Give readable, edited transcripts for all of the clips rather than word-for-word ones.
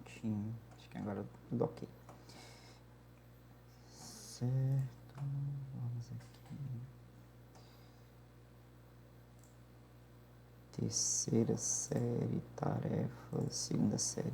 prontinho. Acho que agora tudo ok. Certo. Vamos aqui. Terceira série, tarefa, segunda série.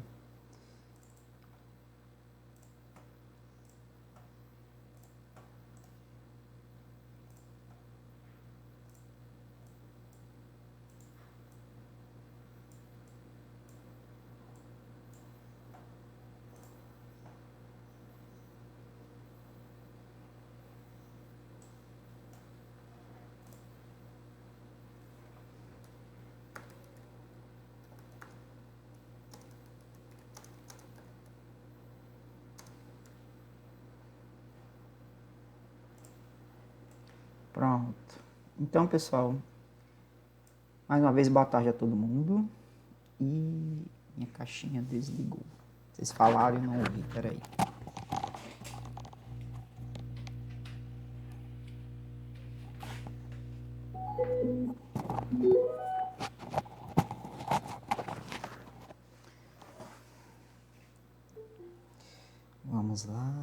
Pronto. Então, pessoal, mais uma vez, boa tarde a todo mundo. E minha caixinha desligou. Vocês falaram e eu não ouvi, peraí. Vamos lá.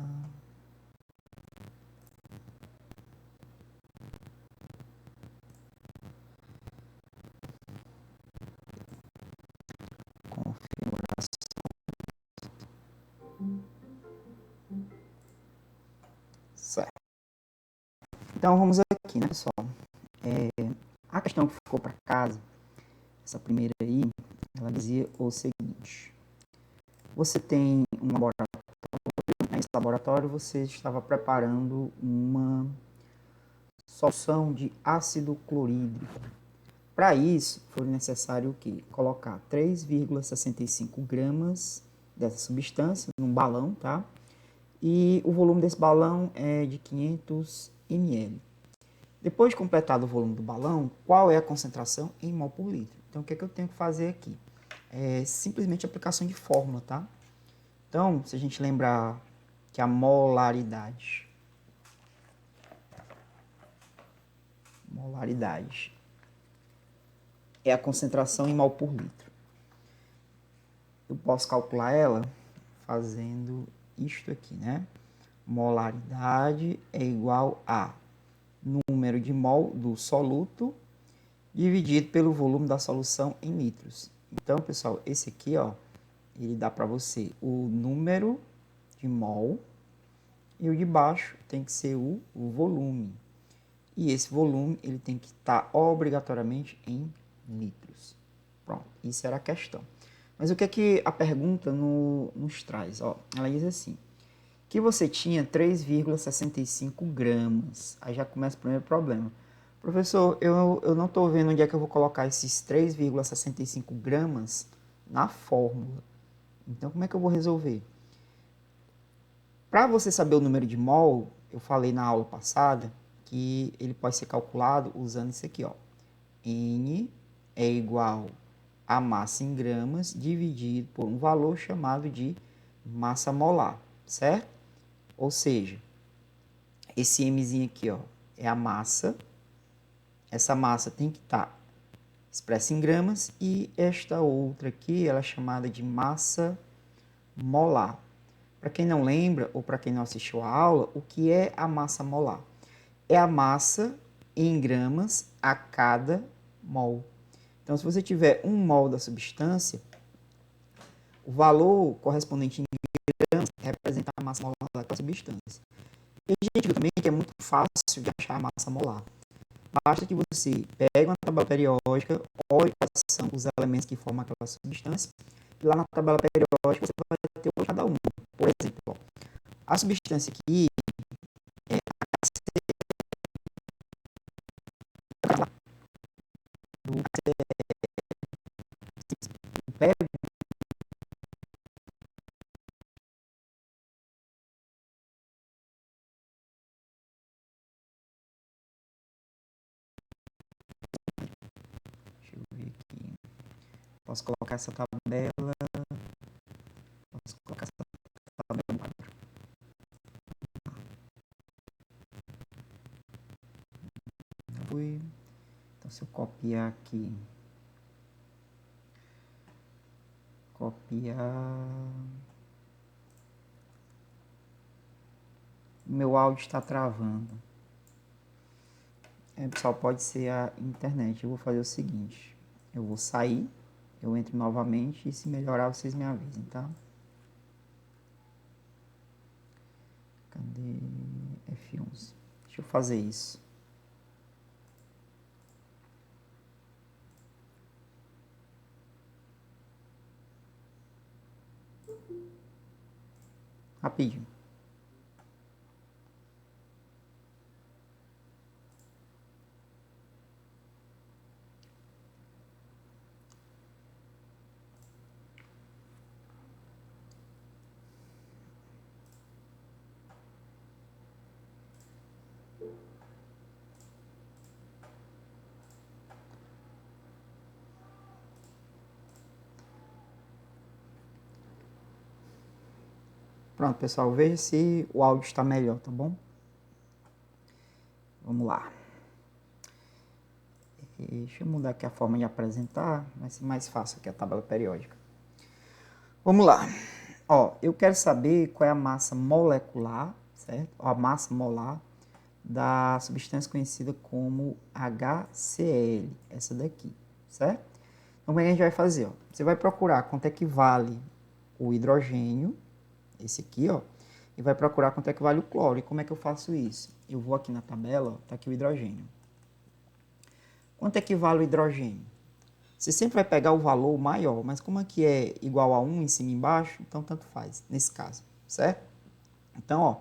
Configuração. Certo. Então vamos aqui, né, pessoal? A questão que ficou para casa, essa primeira aí, ela dizia o seguinte: você tem um laboratório, nesse laboratório você estava preparando uma solução de ácido clorídrico. Para isso, foi necessário o quê? Colocar 3,65 gramas dessa substância num balão, tá? E o volume desse balão é de 500 ml. Depois de completado o volume do balão, qual é a concentração em mol por litro? Então, o que é que eu tenho que fazer aqui? É simplesmente aplicação de fórmula, tá? Então, se a gente lembrar que a molaridade é a concentração em mol por litro. Eu posso calcular ela fazendo isto aqui, né? Molaridade é igual a número de mol do soluto dividido pelo volume da solução em litros. Então, pessoal, esse aqui, ó, ele dá para você o número de mol e o de baixo tem que ser o volume. E esse volume ele tem que estar obrigatoriamente em litros. Pronto, isso era a questão. Mas o que é que a pergunta nos traz? Ó, ela diz assim, que você tinha 3,65 gramas. Aí já começa o primeiro problema. Professor, eu não estou vendo onde é que eu vou colocar esses 3,65 gramas na fórmula. Então, como é que eu vou resolver? Para você saber o número de mol, eu falei na aula passada que ele pode ser calculado usando isso aqui, ó. N é igual a massa em gramas dividido por um valor chamado de massa molar, certo? Ou seja, esse Mzinho aqui, ó, é a massa. Essa massa tem que estar expressa em gramas e esta outra aqui, ela é chamada de massa molar. Para quem não lembra ou para quem não assistiu a aula, o que é a massa molar? É a massa em gramas a cada mol. Então, se você tiver 1 mol da substância, o valor correspondente em gramas representa a massa molar daquela substância. E a gente viu também que é muito fácil de achar a massa molar. Basta que você pegue uma tabela periódica, olhe quais são os elementos que formam aquela substância, e lá na tabela periódica você vai ter cada um. Por exemplo, ó, a substância aqui é pego. Deixa eu ver aqui. Posso colocar essa tabela. Posso colocar essa tabela no quadro. Então, se eu copiar aqui, Copiar. Meu áudio está travando. Pessoal, pode ser a internet. Eu vou fazer o seguinte. Eu vou sair, eu entro novamente e se melhorar vocês me avisem, tá? Cadê F11? Deixa eu fazer isso. Rapidinho. Pronto, pessoal, veja se o áudio está melhor, tá bom? Vamos lá. Deixa eu mudar aqui a forma de apresentar, vai ser mais fácil aqui a tabela periódica. Vamos lá. Ó, eu quero saber qual é a massa molecular, certo? A massa molar da substância conhecida como HCl, essa daqui, certo? Então, como é que a gente vai fazer? Ó? Você vai procurar quanto é que vale o hidrogênio, esse aqui, ó, e vai procurar quanto é que vale o cloro. E como é que eu faço isso? Eu vou aqui na tabela, ó, tá aqui o hidrogênio. Quanto é que vale o hidrogênio? Você sempre vai pegar o valor maior, mas como aqui é igual a 1 em cima e embaixo, então tanto faz, nesse caso, certo? Então, ó,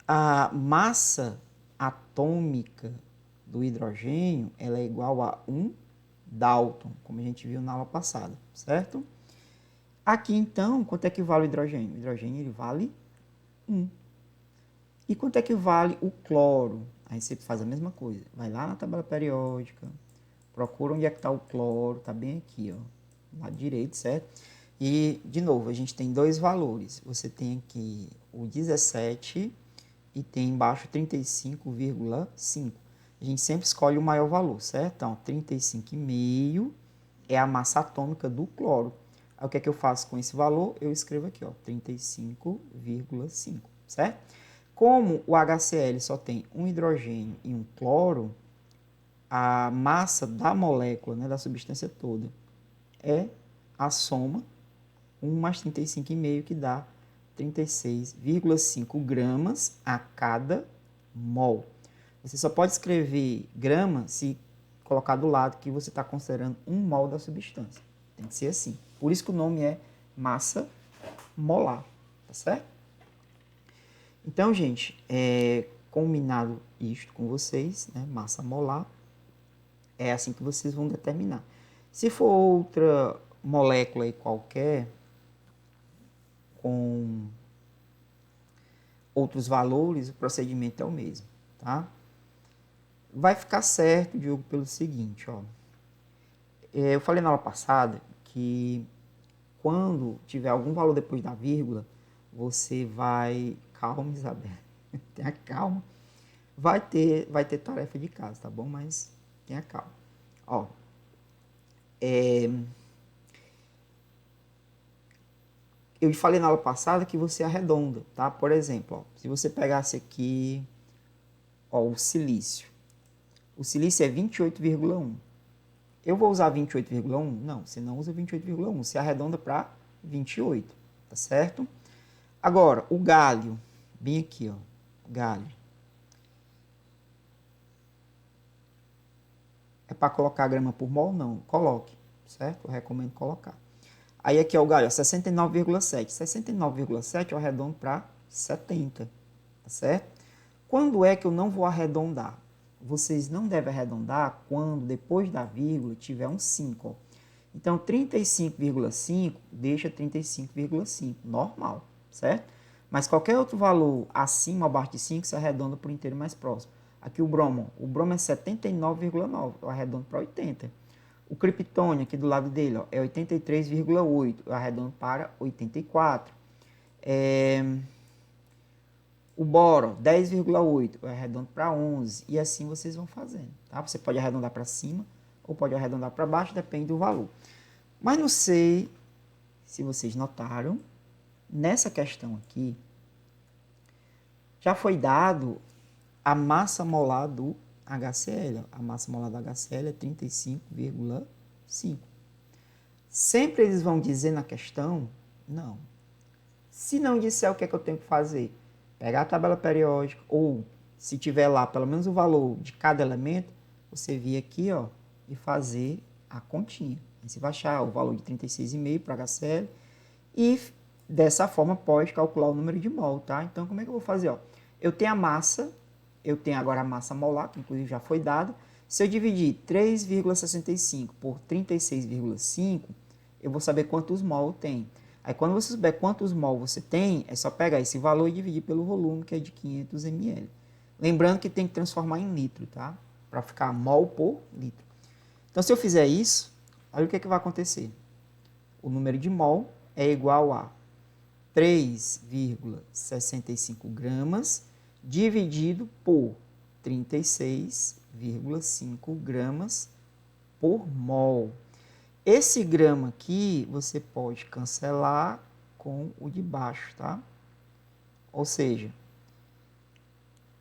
a massa atômica do hidrogênio, ela é igual a 1 Dalton, como a gente viu na aula passada, certo? Aqui, então, quanto é que vale o hidrogênio? O hidrogênio, ele vale 1. E quanto é que vale o cloro? Aí você faz a mesma coisa. Vai lá na tabela periódica, procura onde é que está o cloro, tá bem aqui, ó, lado direito, certo? E, de novo, a gente tem dois valores. Você tem aqui o 17 e tem embaixo 35,5. A gente sempre escolhe o maior valor, certo? Então, 35,5 é a massa atômica do cloro. Aí, o que é que eu faço com esse valor? Eu escrevo aqui, ó, 35,5, certo? Como o HCl só tem um hidrogênio e um cloro, a massa da molécula, né, da substância toda, é a soma 1 mais 35,5, que dá 36,5 gramas a cada mol. Você só pode escrever grama se colocar do lado que você está considerando 1 mol da substância. Tem que ser assim. Por isso que o nome é massa molar, tá certo? Então, gente, combinado isto com vocês, né, massa molar, é assim que vocês vão determinar. Se for outra molécula aí qualquer, com outros valores, o procedimento é o mesmo, tá? Vai ficar certo, Diogo, pelo seguinte, ó. Eu falei na aula passada que quando tiver algum valor depois da vírgula, você vai... Calma, Isabel. Tenha calma. Vai ter tarefa de casa, tá bom? Mas tenha calma. Ó, eu falei na aula passada que você arredonda, tá? Por exemplo, ó, se você pegasse aqui, ó, o silício. O silício é 28,1. Eu vou usar 28,1? Não, você não usa 28,1. Você arredonda para 28, tá certo? Agora, o galho, bem aqui, ó, galho. É para colocar grama por mol? Não, coloque, certo? Eu recomendo colocar. Aí aqui é o galho, 69,7. 69,7 eu arredondo para 70, tá certo? Quando é que eu não vou arredondar? Vocês não devem arredondar quando depois da vírgula tiver um 5. Ó. Então, 35,5 deixa 35,5, normal, certo? Mas qualquer outro valor acima ou abaixo de 5, você arredonda para o inteiro mais próximo. Aqui o bromo é 79,9, eu arredondo para 80. O criptônio aqui do lado dele, ó, é 83,8, eu arredondo para 84. O boro, 10,8, eu arredondo para 11. E assim vocês vão fazendo, tá? Você pode arredondar para cima ou pode arredondar para baixo, depende do valor. Mas não sei se vocês notaram, nessa questão aqui, já foi dado a massa molar do HCl. A massa molar do HCl é 35,5. Sempre eles vão dizer na questão, não. Se não disser, o que é que eu tenho que fazer? Pegar a tabela periódica, ou se tiver lá pelo menos o valor de cada elemento, você vir aqui, ó, e fazer a continha. Aí você vai achar o valor de 36,5 para HCl e dessa forma pode calcular o número de mol, tá? Então, como é que eu vou fazer? Ó? Eu tenho a massa, eu tenho agora a massa molar, que inclusive já foi dada. Se eu dividir 3,65 por 36,5, eu vou saber quantos mol tem. Aí, quando você souber quantos mol você tem, é só pegar esse valor e dividir pelo volume, que é de 500 ml. Lembrando que tem que transformar em litro, tá? Para ficar mol por litro. Então, se eu fizer isso, olha o que, é que vai acontecer. O número de mol é igual a 3,65 gramas dividido por 36,5 gramas por mol. Esse grama aqui você pode cancelar com o de baixo, tá? Ou seja,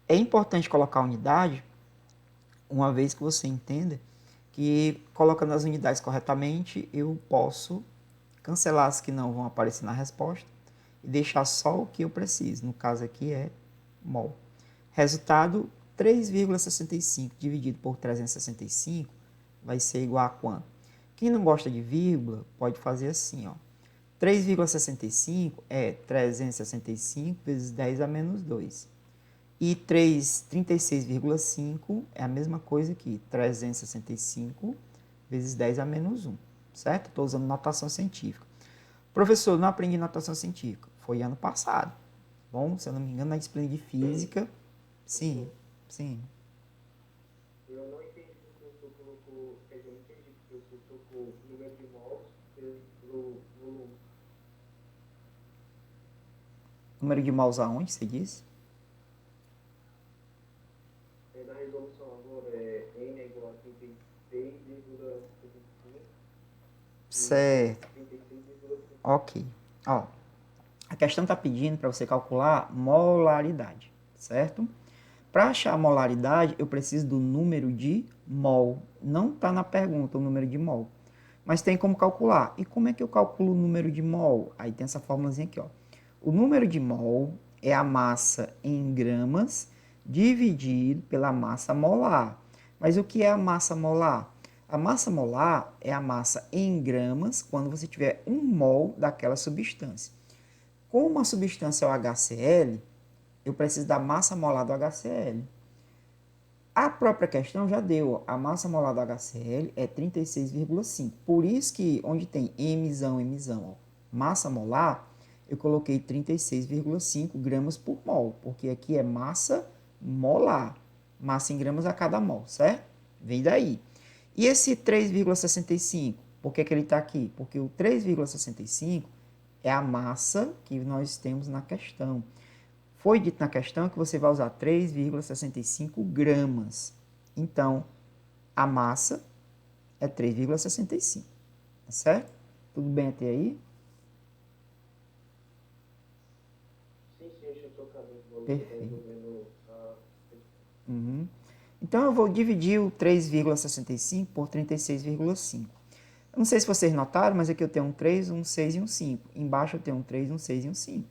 é importante colocar a unidade, uma vez que você entenda que colocando as unidades corretamente, eu posso cancelar as que não vão aparecer na resposta e deixar só o que eu preciso. No caso aqui é mol. Resultado, 3,65 dividido por 365 vai ser igual a quanto? Quem não gosta de vírgula pode fazer assim, ó. 3,65 é 365 vezes 10 a menos 2. E 36,5 é a mesma coisa que 365 vezes 10 a menos 1, certo? Estou usando notação científica. Professor, não aprendi notação científica. Foi ano passado. Bom, se eu não me engano, na disciplina de física. Sim, sim. Eu não entendi porque o professor colocou, quer dizer, eu entendi porque o professor colocou o número de mols pelo volume. Número de mols aonde, você disse? Na resolução agora N é igual a 36,75 e Certo. 36,5. Ok. Ó, a questão está pedindo para você calcular molaridade, certo? Para achar a molaridade, eu preciso do número de mol. Não está na pergunta o número de mol. Mas tem como calcular. E como é que eu calculo o número de mol? Aí tem essa formulazinha aqui, ó. O número de mol é a massa em gramas dividido pela massa molar. Mas o que é a massa molar? A massa molar é a massa em gramas quando você tiver 1 mol daquela substância. Como a substância é o HCl, eu preciso da massa molar do HCl. A própria questão já deu, a massa molar do HCl é 36,5. Por isso que onde tem Mzão, ó, massa molar, eu coloquei 36,5 gramas por mol, porque aqui é massa molar, massa em gramas a cada mol, certo? Vem daí. E esse 3,65, por que ele está aqui? Porque o 3,65 é a massa que nós temos na questão. Foi dito na questão que você vai usar 3,65 gramas. Então, a massa é 3,65. Tá certo? Tudo bem até aí? Sim, deixa eu tocar no valor. Perfeito. Então, eu vou dividir o 3,65 por 36,5. Não sei se vocês notaram, mas aqui eu tenho um 3, um 6 e um 5. Embaixo eu tenho um 3, um 6 e um 5.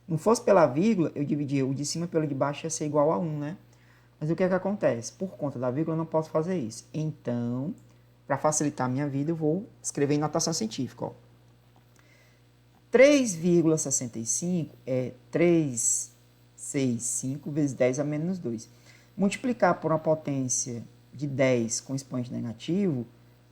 Não fosse pela vírgula, eu dividia o de cima pelo de baixo, ia ser igual a 1, né? Mas o que é que acontece? Por conta da vírgula, eu não posso fazer isso. Então, para facilitar a minha vida, eu vou escrever em notação científica. Ó. 3,65 é 365 vezes 10 a menos 2. Multiplicar por uma potência de 10 com expoente negativo,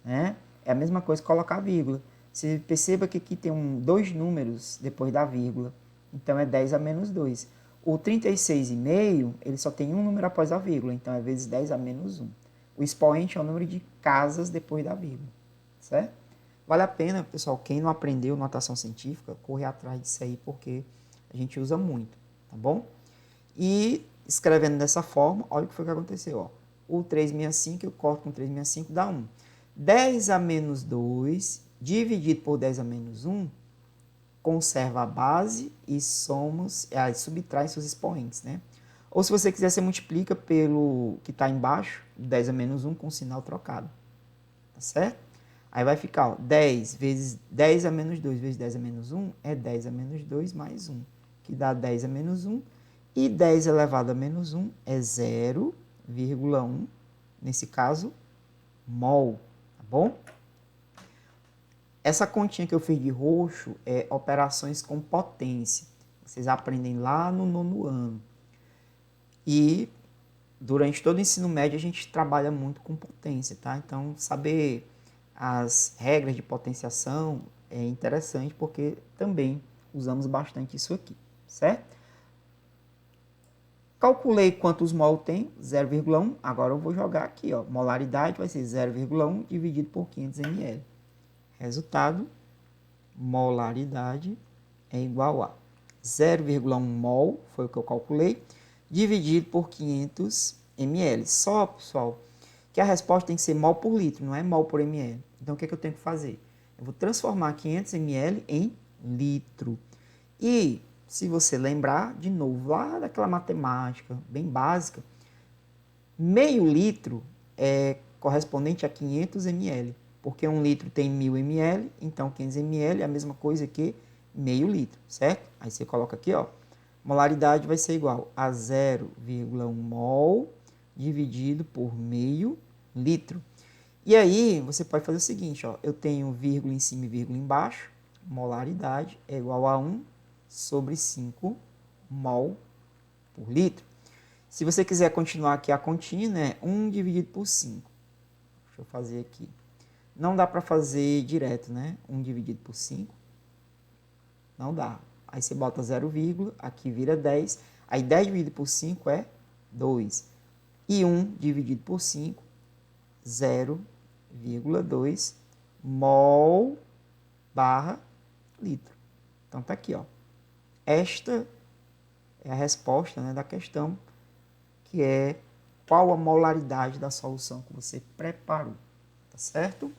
né, é a mesma coisa que colocar vírgula. Você perceba que aqui tem dois números depois da vírgula. Então, é 10 a menos 2. O 36,5, ele só tem um número após a vírgula. Então, é vezes 10 a menos 1. O expoente é o número de casas depois da vírgula. Certo? Vale a pena, pessoal, quem não aprendeu notação científica, correr atrás disso aí, porque a gente usa muito. Tá bom? E escrevendo dessa forma, olha o que foi que aconteceu. Ó. O 365, eu corto com 365, dá 1. 10 a menos 2, dividido por 10 a menos 1, conserva a base e subtrai seus expoentes, né? Ou se você quiser, você multiplica pelo que está embaixo, 10 a menos 1 com sinal trocado, tá certo? Aí vai ficar, ó, 10 vezes 10 a menos 2 vezes 10 a menos 1 é 10 a menos 2 mais 1, que dá 10 a menos 1, e 10 elevado a menos 1 é 0,1, nesse caso, mol, tá bom? Essa continha que eu fiz de roxo é operações com potência. Vocês aprendem lá no 9º ano. E durante todo o ensino médio a gente trabalha muito com potência, tá? Então, saber as regras de potenciação é interessante porque também usamos bastante isso aqui, certo? Calculei quantos mol tem, 0,1. Agora eu vou jogar aqui, ó. Molaridade vai ser 0,1 dividido por 500 ml. Resultado, molaridade é igual a 0,1 mol, foi o que eu calculei, dividido por 500 ml. Só, pessoal, que a resposta tem que ser mol por litro, não é mol por ml. Então, o que eu tenho que fazer? Eu vou transformar 500 ml em litro. E, se você lembrar, de novo, lá daquela matemática bem básica, meio litro é correspondente a 500 ml, porque 1 litro tem 1000 ml, então 500 ml é a mesma coisa que meio litro, certo? Aí você coloca aqui, ó, molaridade vai ser igual a 0,1 mol dividido por meio litro. E aí você pode fazer o seguinte, ó, eu tenho vírgula em cima e vírgula embaixo, molaridade é igual a 1 sobre 5 mol por litro. Se você quiser continuar aqui a continha, né? 1 dividido por 5. Deixa eu fazer aqui. Não dá para fazer direto, né? 1 dividido por 5. Não dá. Aí você bota 0, aqui vira 10. Aí 10 dividido por 5 é 2. E 1 dividido por 5, 0,2 mol barra litro. Então tá aqui, ó. Esta é a resposta, né, da questão, que é qual a molaridade da solução que você preparou, tá certo?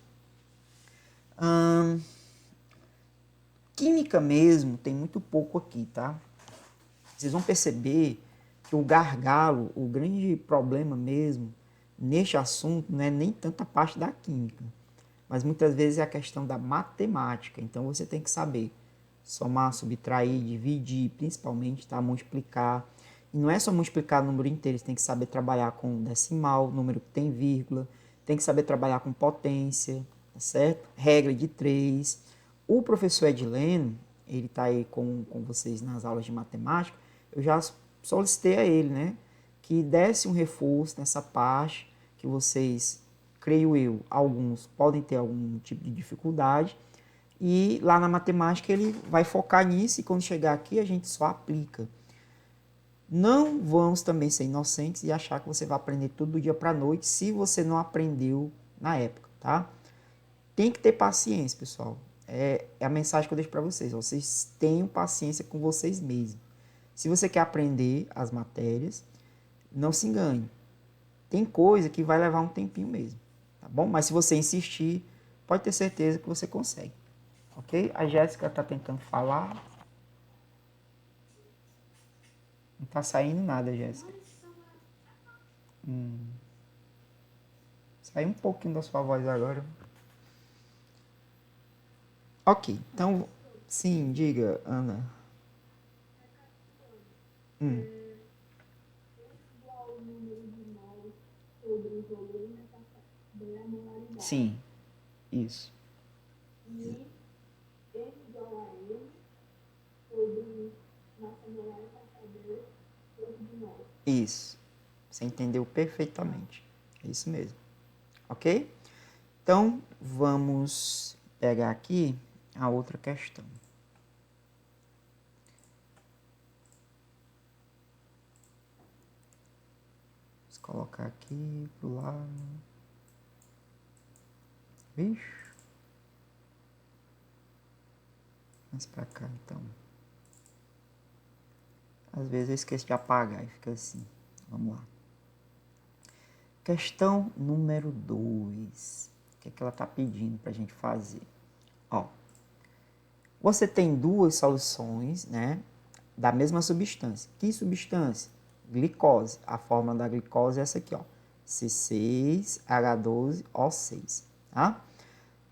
Química mesmo tem muito pouco aqui, tá? Vocês vão perceber que o gargalo, o grande problema mesmo neste assunto não é nem tanto a parte da química, mas muitas vezes é a questão da matemática. Então você tem que saber somar, subtrair, dividir, principalmente, tá? Multiplicar. E não é só multiplicar o número inteiro, você tem que saber trabalhar com decimal, número que tem vírgula, tem que saber trabalhar com potência, tá certo? Regra de 3. O professor Edileno, ele está aí com vocês nas aulas de matemática, eu já solicitei a ele, né, que desse um reforço nessa parte, que vocês, creio eu, alguns podem ter algum tipo de dificuldade, e lá na matemática ele vai focar nisso e quando chegar aqui a gente só aplica. Não vamos também ser inocentes e achar que você vai aprender tudo do dia para a noite se você não aprendeu na época, tá? Tem que ter paciência, pessoal. É a mensagem que eu deixo para vocês. Vocês tenham paciência com vocês mesmos. Se você quer aprender as matérias, não se engane. Tem coisa que vai levar um tempinho mesmo, tá bom? Mas se você insistir, pode ter certeza que você consegue. Ok? A Jéssica está tentando falar. Não está saindo nada, Jéssica. Saiu um pouquinho da sua voz agora. Ok, então, sim, diga, Ana. Sim, isso. E N igual a M sobre massa molar passageira sobre de mol. Isso. Você entendeu perfeitamente. É isso mesmo. Ok? Então, vamos pegar aqui a outra questão. Vamos colocar aqui pro lado. Vixe. Mais pra cá, então. Às vezes eu esqueço de apagar e fica assim. Vamos lá. Questão número 2. O que é que ela está pedindo para a gente fazer? Ó, Você tem duas soluções, né, da mesma substância. Que substância? Glicose. A fórmula da glicose é essa aqui, ó. C6H12O6, tá?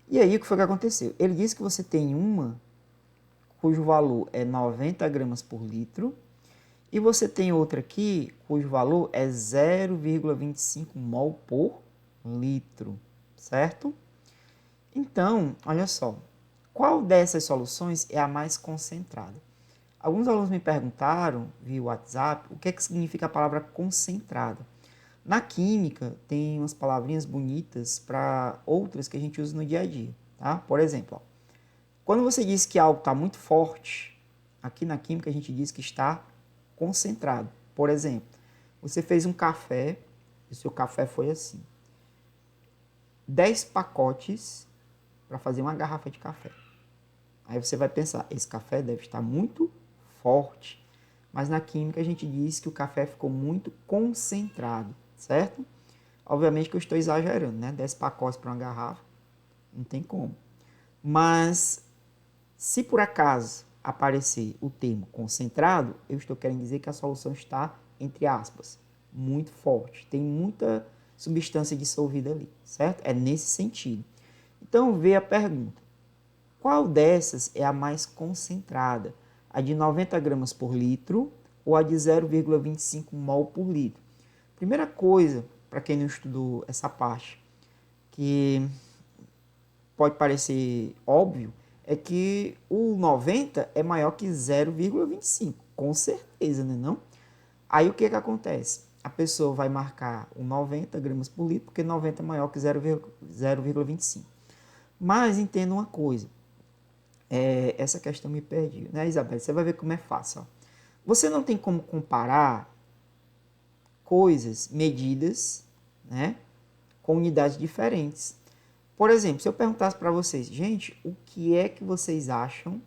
E aí, o que foi que aconteceu? Ele disse que você tem uma cujo valor é 90 gramas por litro, e você tem outra aqui cujo valor é 0,25 mol por litro, certo? Então, olha só, qual dessas soluções é a mais concentrada? Alguns alunos me perguntaram via WhatsApp o que é que significa a palavra concentrada. Na química, tem umas palavrinhas bonitas para outras que a gente usa no dia a dia, tá? Por exemplo, ó, quando você diz que algo está muito forte, aqui na química a gente diz que está concentrado. Por exemplo, você fez um café, e o seu café foi assim: 10 pacotes para fazer uma garrafa de café. Aí você vai pensar, esse café deve estar muito forte. Mas na química a gente diz que o café ficou muito concentrado, certo? Obviamente que eu estou exagerando, né? 10 pacotes para uma garrafa, não tem como. Mas se por acaso aparecer o termo concentrado, eu estou querendo dizer que a solução está, entre aspas, muito forte. Tem muita substância dissolvida ali, certo? É nesse sentido. Então, vê a pergunta. Qual dessas é a mais concentrada? A de 90 gramas por litro ou a de 0,25 mol por litro? Primeira coisa, para quem não estudou essa parte, que pode parecer óbvio, é que o 90 é maior que 0,25, com certeza, né não? Aí o que que acontece? A pessoa vai marcar o 90 gramas por litro, porque 90 é maior que 0,25. Mas entenda uma coisa, essa questão me perdi, né, Isabel? Você vai ver como é fácil. Ó. Você não tem como comparar coisas, medidas, né, com unidades diferentes. Por exemplo, se eu perguntasse para vocês, gente, o que é que vocês acham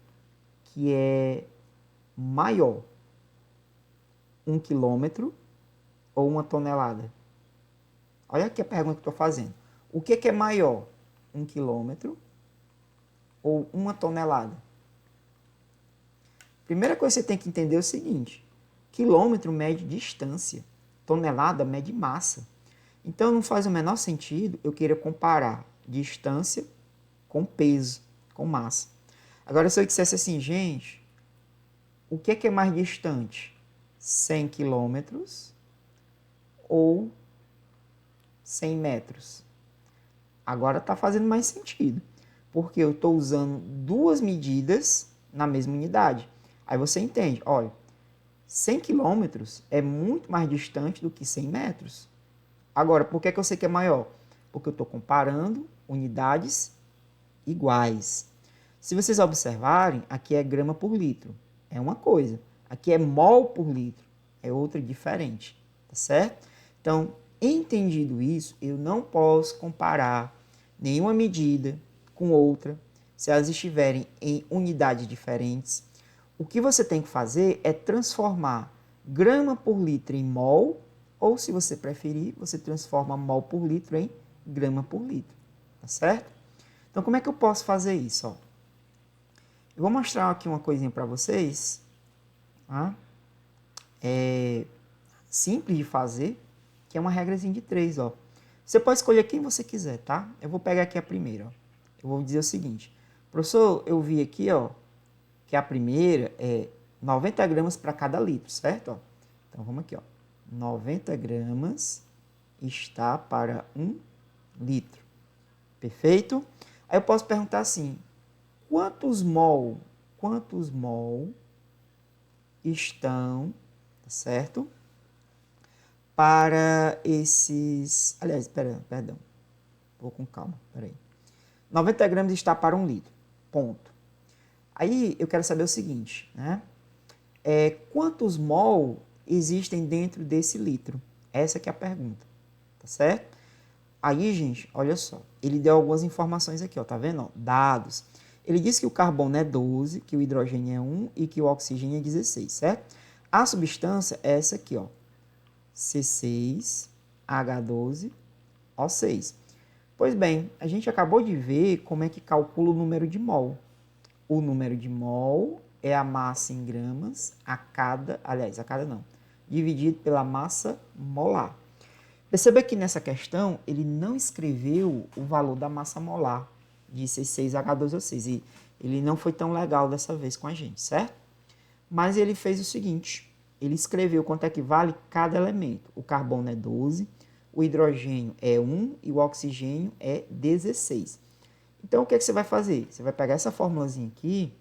que é maior? 1 quilômetro ou 1 tonelada? Olha aqui a pergunta que eu estou fazendo. O que é maior? 1 quilômetro ou 1 tonelada? Primeira coisa que você tem que entender é o seguinte: quilômetro mede distância, tonelada mede massa. Então não faz o menor sentido eu querer comparar distância com peso, com massa. Agora, se eu dissesse assim, gente, o que é mais distante? 100 quilômetros ou 100 metros? Agora está fazendo mais sentido, porque eu estou usando duas medidas na mesma unidade. Aí você entende, olha, 100 quilômetros é muito mais distante do que 100 metros. Agora, por que eu sei que é maior? Porque eu estou comparando unidades iguais. Se vocês observarem, aqui é grama por litro, é uma coisa. Aqui é mol por litro, é outra diferente, tá certo? Então, entendido isso, eu não posso comparar nenhuma medida com outra se elas estiverem em unidades diferentes. O que você tem que fazer é transformar grama por litro em mol, ou se você preferir, você transforma mol por litro em grama por litro, tá certo? Então, como é que eu posso fazer isso? Ó? Eu vou mostrar aqui uma coisinha para vocês. Tá? É simples de fazer, que é uma regrazinha de 3. Ó. Você pode escolher quem você quiser, tá? Eu vou pegar aqui a primeira. Ó. Eu vou dizer o seguinte. Professor, eu vi aqui, ó, que a primeira é 90 gramas para cada litro, certo? Ó. Então, vamos aqui. Ó. 90 gramas está para 1 litro. Perfeito? Aí eu posso perguntar assim, quantos mol estão, tá certo? Para esses, aliás, perdão, vou com calma, peraí. 90 gramas está para 1 litro, ponto. Aí eu quero saber o seguinte, né? Quantos mol existem dentro desse litro? Essa que é a pergunta, tá certo? Aí, gente, olha só, ele deu algumas informações aqui, ó, tá vendo? Ó, dados. Ele disse que o carbono é 12, que o hidrogênio é 1 e que o oxigênio é 16, certo? A substância é essa aqui, ó, C6H12O6. Pois bem, a gente acabou de ver como é que calcula o número de mol. o número de mol é a massa em gramas dividido pela massa molar. Perceba que nessa questão ele não escreveu o valor da massa molar de C6H12O6 e ele não foi tão legal dessa vez com a gente, certo? Mas ele fez o seguinte, ele escreveu quanto é que vale cada elemento. O carbono é 12, o hidrogênio é 1 e o oxigênio é 16. Então, o que é que você vai fazer? Você vai pegar essa formulazinha aqui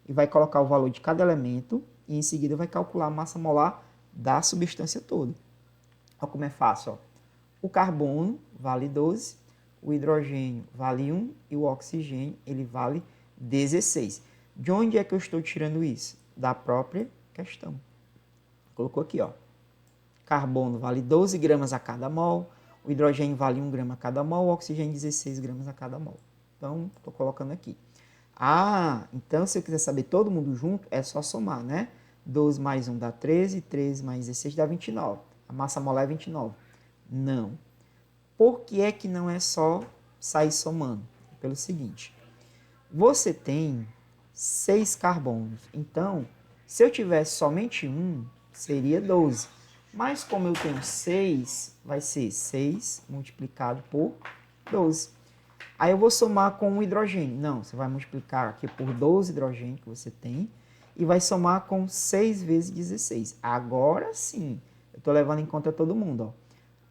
e vai colocar o valor de cada elemento e em seguida vai calcular a massa molar da substância toda. Olha como é fácil. Ó. O carbono vale 12, o hidrogênio vale 1 e o oxigênio ele vale 16. De onde é que eu estou tirando isso? Da própria questão. Colocou aqui, ó. Carbono vale 12 gramas a cada mol, o hidrogênio vale 1 grama a cada mol, o oxigênio 16 gramas a cada mol. Então, estou colocando aqui. Ah, então se eu quiser saber todo mundo junto, é só somar, né? 12 mais 1 dá 13, 13 mais 16 dá 29. A massa molar é 29. Não. Por que é que não é só sair somando? Pelo seguinte, você tem 6 carbonos. Então, se eu tivesse somente um, seria 12. Mas como eu tenho 6, vai ser 6 multiplicado por 12. Aí eu vou somar com o hidrogênio. Não, você vai multiplicar aqui por 12 hidrogênio que você tem e vai somar com 6 vezes 16. Agora sim, eu estou levando em conta todo mundo. Ó.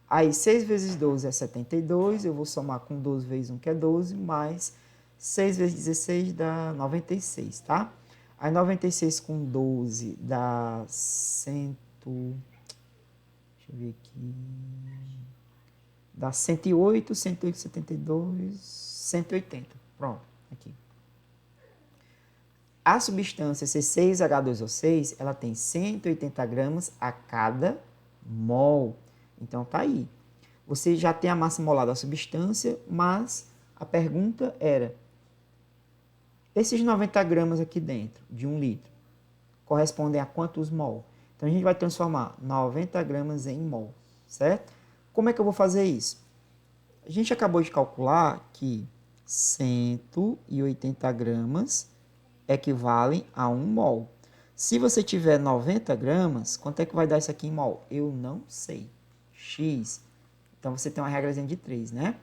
Aí 6 vezes 12 é 72, eu vou somar com 12 vezes 1 que é 12, mais 6 vezes 16 dá 96, tá? Aí 96 com 12 dá 100... Deixa eu ver aqui... Dá 108, 108, 72, 180. Pronto, aqui. A substância C6H12O6, ela tem 180 gramas a cada mol. Então, tá aí. Você já tem a massa molar da substância, mas a pergunta era, esses 90 gramas aqui dentro, de 1 litro, correspondem a quantos mol? Então, a gente vai transformar 90 gramas em mol, certo? Como é que eu vou fazer isso? A gente acabou de calcular que 180 gramas equivalem a 1 mol. Se você tiver 90 gramas, quanto é que vai dar isso aqui em mol? Eu não sei. X. Então, você tem uma regrazinha de 3, né?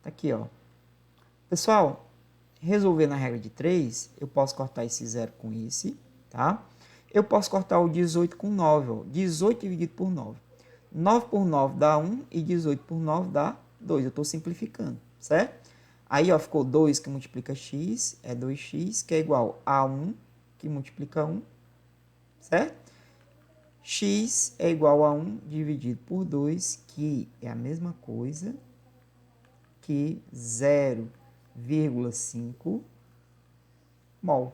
Tá aqui, ó. Pessoal, resolver na regra de 3, eu posso cortar esse 0 com esse, tá? Eu posso cortar o 18 com 9, ó. 18 dividido por 9. 9 por 9 dá 1 e 18 por 9 dá 2. Eu estou simplificando, certo? Aí, ó, ficou 2 que multiplica x, é 2x, que é igual a 1 que multiplica 1, certo? X é igual a 1 dividido por 2, que é a mesma coisa que 0,5 mol.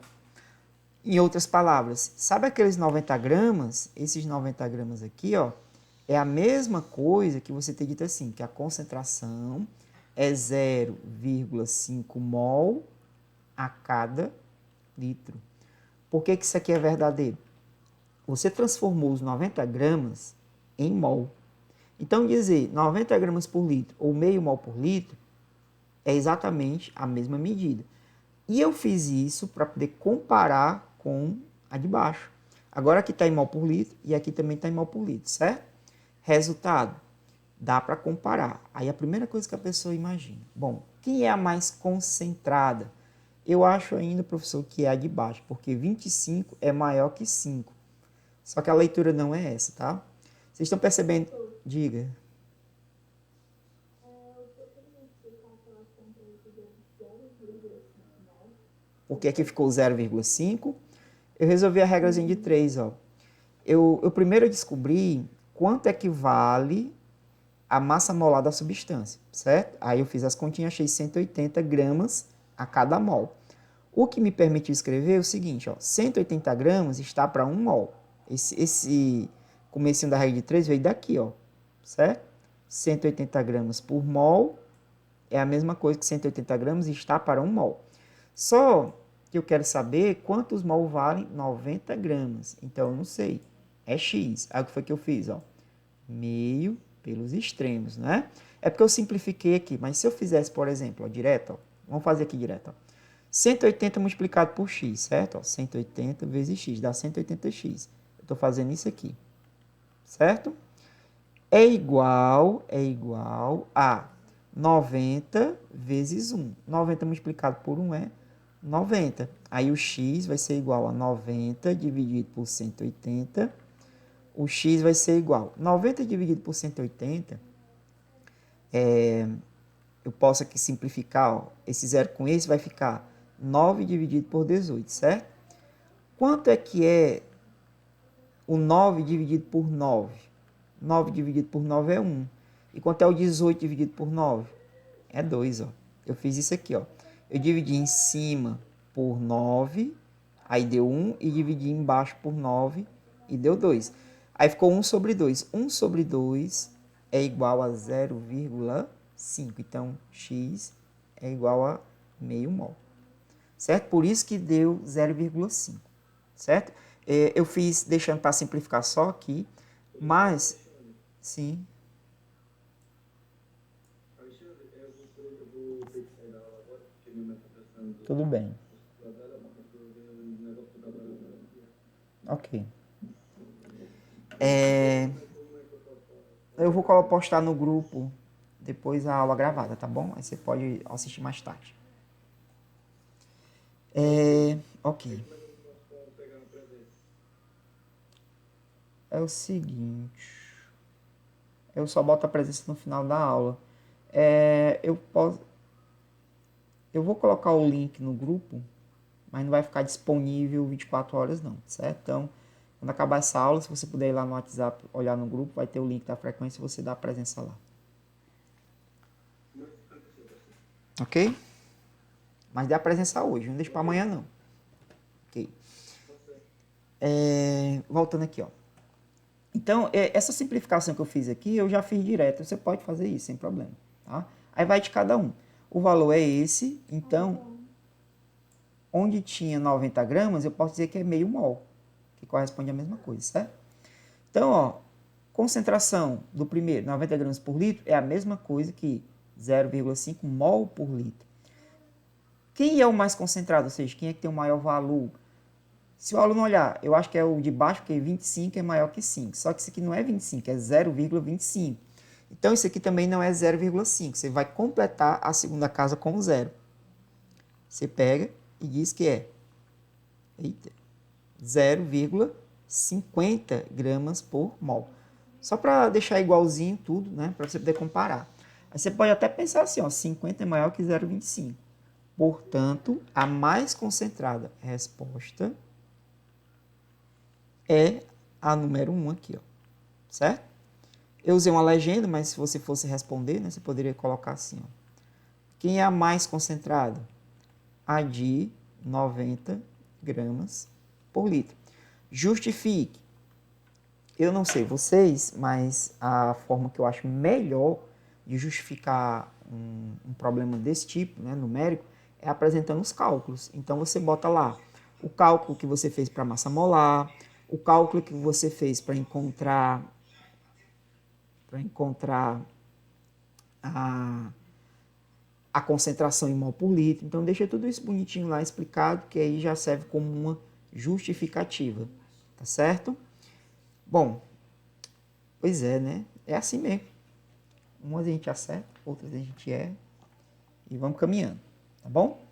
Em outras palavras, sabe aqueles 90 gramas? Esses 90 gramas aqui, ó, é a mesma coisa que você ter dito assim, que a concentração é 0,5 mol a cada litro. Por que isso aqui é verdadeiro? Você transformou os 90 gramas em mol. Então, dizer 90 gramas por litro ou meio mol por litro é exatamente a mesma medida. E eu fiz isso para poder comparar com a de baixo. Agora aqui está em mol por litro e aqui também está em mol por litro, certo? Resultado, dá para comparar. Aí a primeira coisa que a pessoa imagina, bom, quem é a mais concentrada? Eu acho ainda, professor, que é a de baixo, porque 25 é maior que 5. Só que a leitura não é essa, tá? Vocês estão percebendo? Diga. Por que aqui ficou 0,5? Eu resolvi a regrazinha de 3, ó. Eu primeiro descobri quanto equivale a massa molar da substância, certo? Aí eu fiz as continhas, achei 180 gramas a cada mol. O que me permitiu escrever é o seguinte, ó, 180 gramas está para 1 mol. Esse comecinho da regra de 3 veio daqui, ó, certo? 180 gramas por mol é a mesma coisa que 180 gramas está para 1 mol. Só que eu quero saber quantos mol valem 90 gramas. Então, eu não sei. É X. Aí o que foi que eu fiz? Ó? Meio pelos extremos, né? É porque eu simplifiquei aqui. Mas se eu fizesse, por exemplo, ó, direto, ó, vamos fazer aqui direto. Ó. 180 multiplicado por x, certo? Ó, 180 vezes x dá 180x. Eu estou fazendo isso aqui, certo? É igual a 90 vezes 1. 90 multiplicado por 1 é 90. Aí o x vai ser igual a 90 dividido por 180. O x vai ser igual a 90 dividido por 180. Eu posso aqui simplificar, ó, esse zero com esse vai ficar 9 dividido por 18, certo? Quanto é que é o 9 dividido por 9? 9 dividido por 9 é 1. E quanto é o 18 dividido por 9? É 2, ó. Eu fiz isso aqui, ó. Eu dividi em cima por 9, aí deu 1, e dividi embaixo por 9, e deu 2. Aí ficou 1 sobre 2. 1 sobre 2 é igual a 0,5. Então, x é igual a meio mol. Certo? Por isso que deu 0,5. Certo? Eu fiz deixando para simplificar só aqui, mas, sim. Tudo bem. Ok. Eu vou postar no grupo depois a aula gravada, tá bom? Aí você pode assistir mais tarde. Ok. É o seguinte. Eu só boto a presença no final da aula. Eu vou colocar o link no grupo, mas não vai ficar disponível 24 horas não, certo? Então, quando acabar essa aula, se você puder ir lá no WhatsApp, olhar no grupo, vai ter o link da frequência e você dá a presença lá. Ok? Mas dê a presença hoje, não deixe para amanhã não. Ok. Voltando aqui, ó. Então, essa simplificação que eu fiz aqui, eu já fiz direto. Você pode fazer isso, sem problema. Tá? Aí vai de cada um. O valor é esse, então, onde tinha 90 gramas, eu posso dizer que é meio mol, que corresponde à mesma coisa, certo? Então, ó, concentração do primeiro, 90 gramas por litro, é a mesma coisa que 0,5 mol por litro. Quem é o mais concentrado, ou seja, quem é que tem o maior valor? Se o aluno olhar, eu acho que é o de baixo, porque 25 é maior que 5. Só que isso aqui não é 25, é 0,25. Então, isso aqui também não é 0,5. Você vai completar a segunda casa com 0. Você pega e diz que é 0,50 gramas por mol. Só para deixar igualzinho tudo, né? Para você poder comparar. Aí você pode até pensar assim, ó, 50 é maior que 0,25. Portanto, a mais concentrada resposta é a número 1 aqui, ó. Certo? Eu usei uma legenda, mas se você fosse responder, né, você poderia colocar assim, ó. Quem é a mais concentrada? A de 90 gramas por litro. Justifique. Eu não sei vocês, mas a forma que eu acho melhor de justificar um problema desse tipo, né, numérico, é apresentando os cálculos. Então, você bota lá o cálculo que você fez para massa molar, o cálculo que você fez para encontrar a concentração em mol por litro. Então, deixa tudo isso bonitinho lá explicado, que aí já serve como uma justificativa, tá certo? Bom, pois é, né? É assim mesmo. Umas a gente acerta, outras a gente erra. E vamos caminhando, tá bom?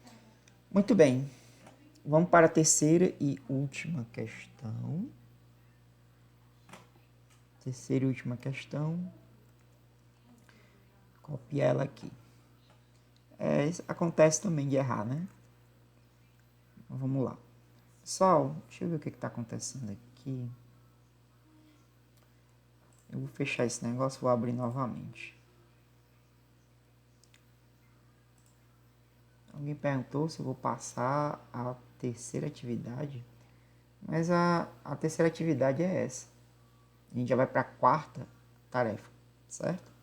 Muito bem. Vamos para a terceira e última questão. Terceira e última questão. Copiar ela aqui. Isso acontece também de errar, né? Vamos lá. Pessoal, deixa eu ver o que está acontecendo aqui. Eu vou fechar esse negócio e vou abrir novamente. Alguém perguntou se eu vou passar a terceira atividade. Mas a terceira atividade é essa. A gente já vai para a quarta tarefa, certo?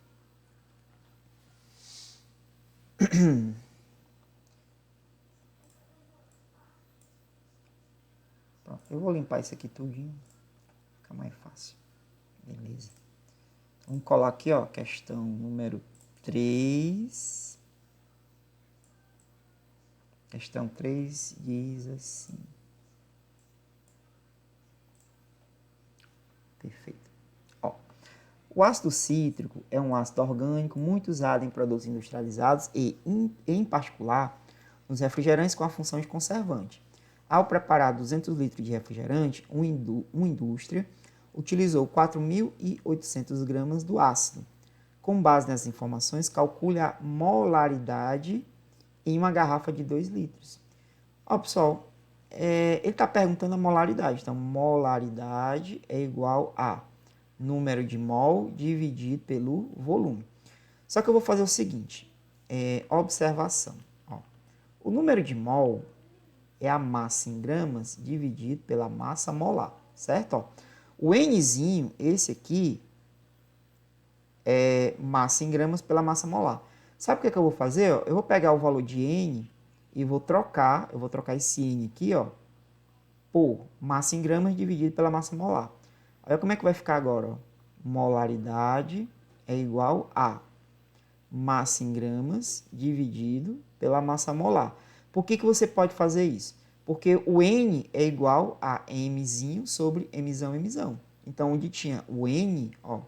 Pronto, eu vou limpar isso aqui tudinho. Fica mais fácil. Beleza. Vamos colar aqui, ó, questão número 3. Questão 3 diz assim. Perfeito. Ó, o ácido cítrico é um ácido orgânico muito usado em produtos industrializados e, em particular, nos refrigerantes com a função de conservante. Ao preparar 200 litros de refrigerante, uma indústria utilizou 4.800 gramas do ácido. Com base nessas informações, calcule a molaridade em uma garrafa de 2 litros. Ó, pessoal, ele está perguntando a molaridade. Então, molaridade é igual a número de mol dividido pelo volume. Só que eu vou fazer o seguinte, observação. Ó, o número de mol é a massa em gramas dividido pela massa molar, certo? Ó, o Nzinho, esse aqui, é massa em gramas pela massa molar. Sabe o que eu vou fazer? Ó? Eu vou pegar o valor de N e vou trocar esse N aqui, ó, por massa em gramas dividido pela massa molar. Olha como é que vai ficar agora, ó. Molaridade é igual a massa em gramas dividido pela massa molar. Por que você pode fazer isso? Porque o N é igual a Mzinho sobre Mzão, Mzão. Então, onde tinha o N, ó,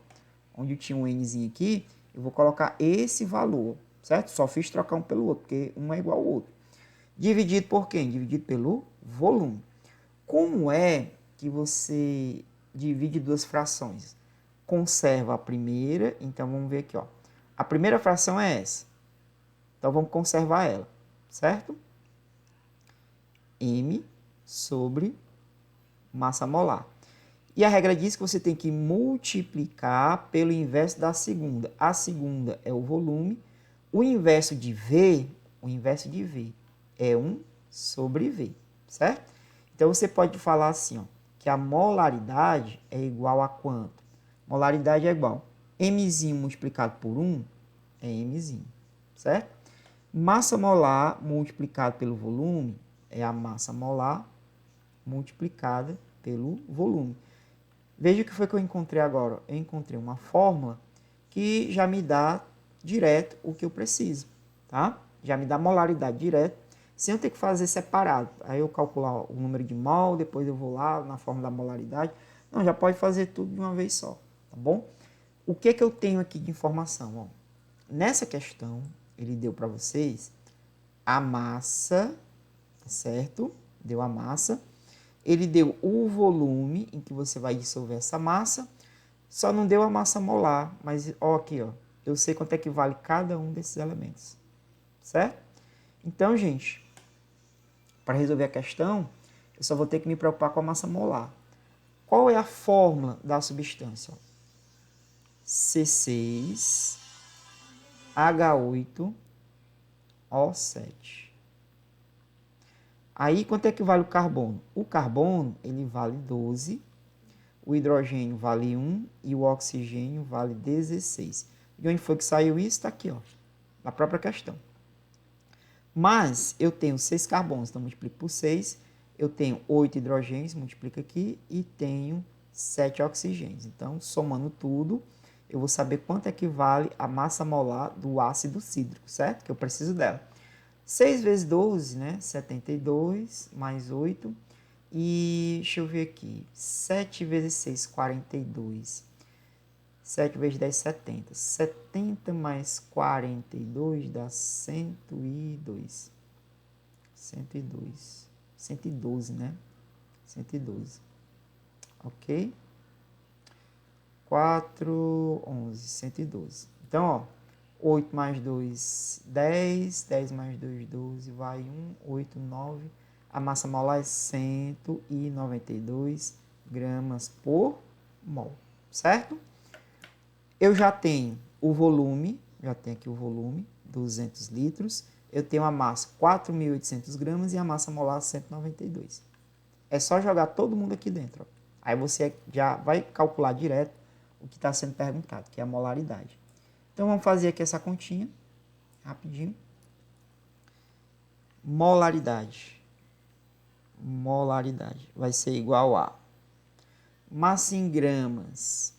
onde tinha um Nzinho aqui, eu vou colocar esse valor, certo? Só fiz trocar um pelo outro, porque um é igual ao outro. Dividido por quem? Dividido pelo volume. Como é que você divide duas frações? Conserva a primeira, então vamos ver aqui, ó. A primeira fração é essa. Então vamos conservar ela, certo? M sobre massa molar. E a regra diz que você tem que multiplicar pelo inverso da segunda. A segunda é o volume. O inverso de V é 1 sobre V, certo? Então você pode falar assim, ó, que a molaridade é igual a quanto? Molaridade é igual Mzinho multiplicado por 1 é Mzinho, certo? Massa molar multiplicado pelo volume é a massa molar multiplicada pelo volume. Veja o que foi que eu encontrei agora. Eu encontrei uma fórmula que já me dá direto o que eu preciso, tá? Já me dá molaridade direto, sem eu ter que fazer separado. Aí eu calcular o número de mol, depois eu vou lá na fórmula da molaridade. Não, já pode fazer tudo de uma vez só, tá bom? O que que eu tenho aqui de informação? Ó, nessa questão, ele deu para vocês a massa, tá certo? Deu a massa. Ele deu o volume em que você vai dissolver essa massa, só não deu a massa molar, mas ó, aqui, ó, eu sei quanto é que vale cada um desses elementos, certo? Então, gente, para resolver a questão, eu só vou ter que me preocupar com a massa molar. Qual é a fórmula da substância? C6H8O7. Aí, quanto é que vale o carbono? O carbono, ele vale 12, o hidrogênio vale 1 e o oxigênio vale 16. De onde foi que saiu isso? Está aqui, ó, na própria questão. Mas eu tenho 6 carbonos, então multiplico por 6. Eu tenho 8 hidrogênios, multiplica aqui, e tenho 7 oxigênios. Então, somando tudo, eu vou saber quanto é que vale a massa molar do ácido cítrico, certo? Que eu preciso dela. 6 vezes 12, né? 72, mais 8. E deixa eu ver aqui. 7 vezes 6, 42. 7 vezes 10, 70. 70 mais 42 dá 102. 102. 112, né? 112. Ok? 4, 11, 112. Então, ó. 8 mais 2, 10. 10 mais 2, 12. Vai 1, 8, 9. A massa molar é 192 gramas por mol. Certo? Eu já tenho o volume. Já tenho aqui o volume. 200 litros. Eu tenho a massa 4.800 gramas e a massa molar 192. É só jogar todo mundo aqui dentro. Ó. Aí você já vai calcular direto o que está sendo perguntado, que é a molaridade. Então, vamos fazer aqui essa continha, rapidinho. Molaridade. Molaridade vai ser igual a massa em gramas.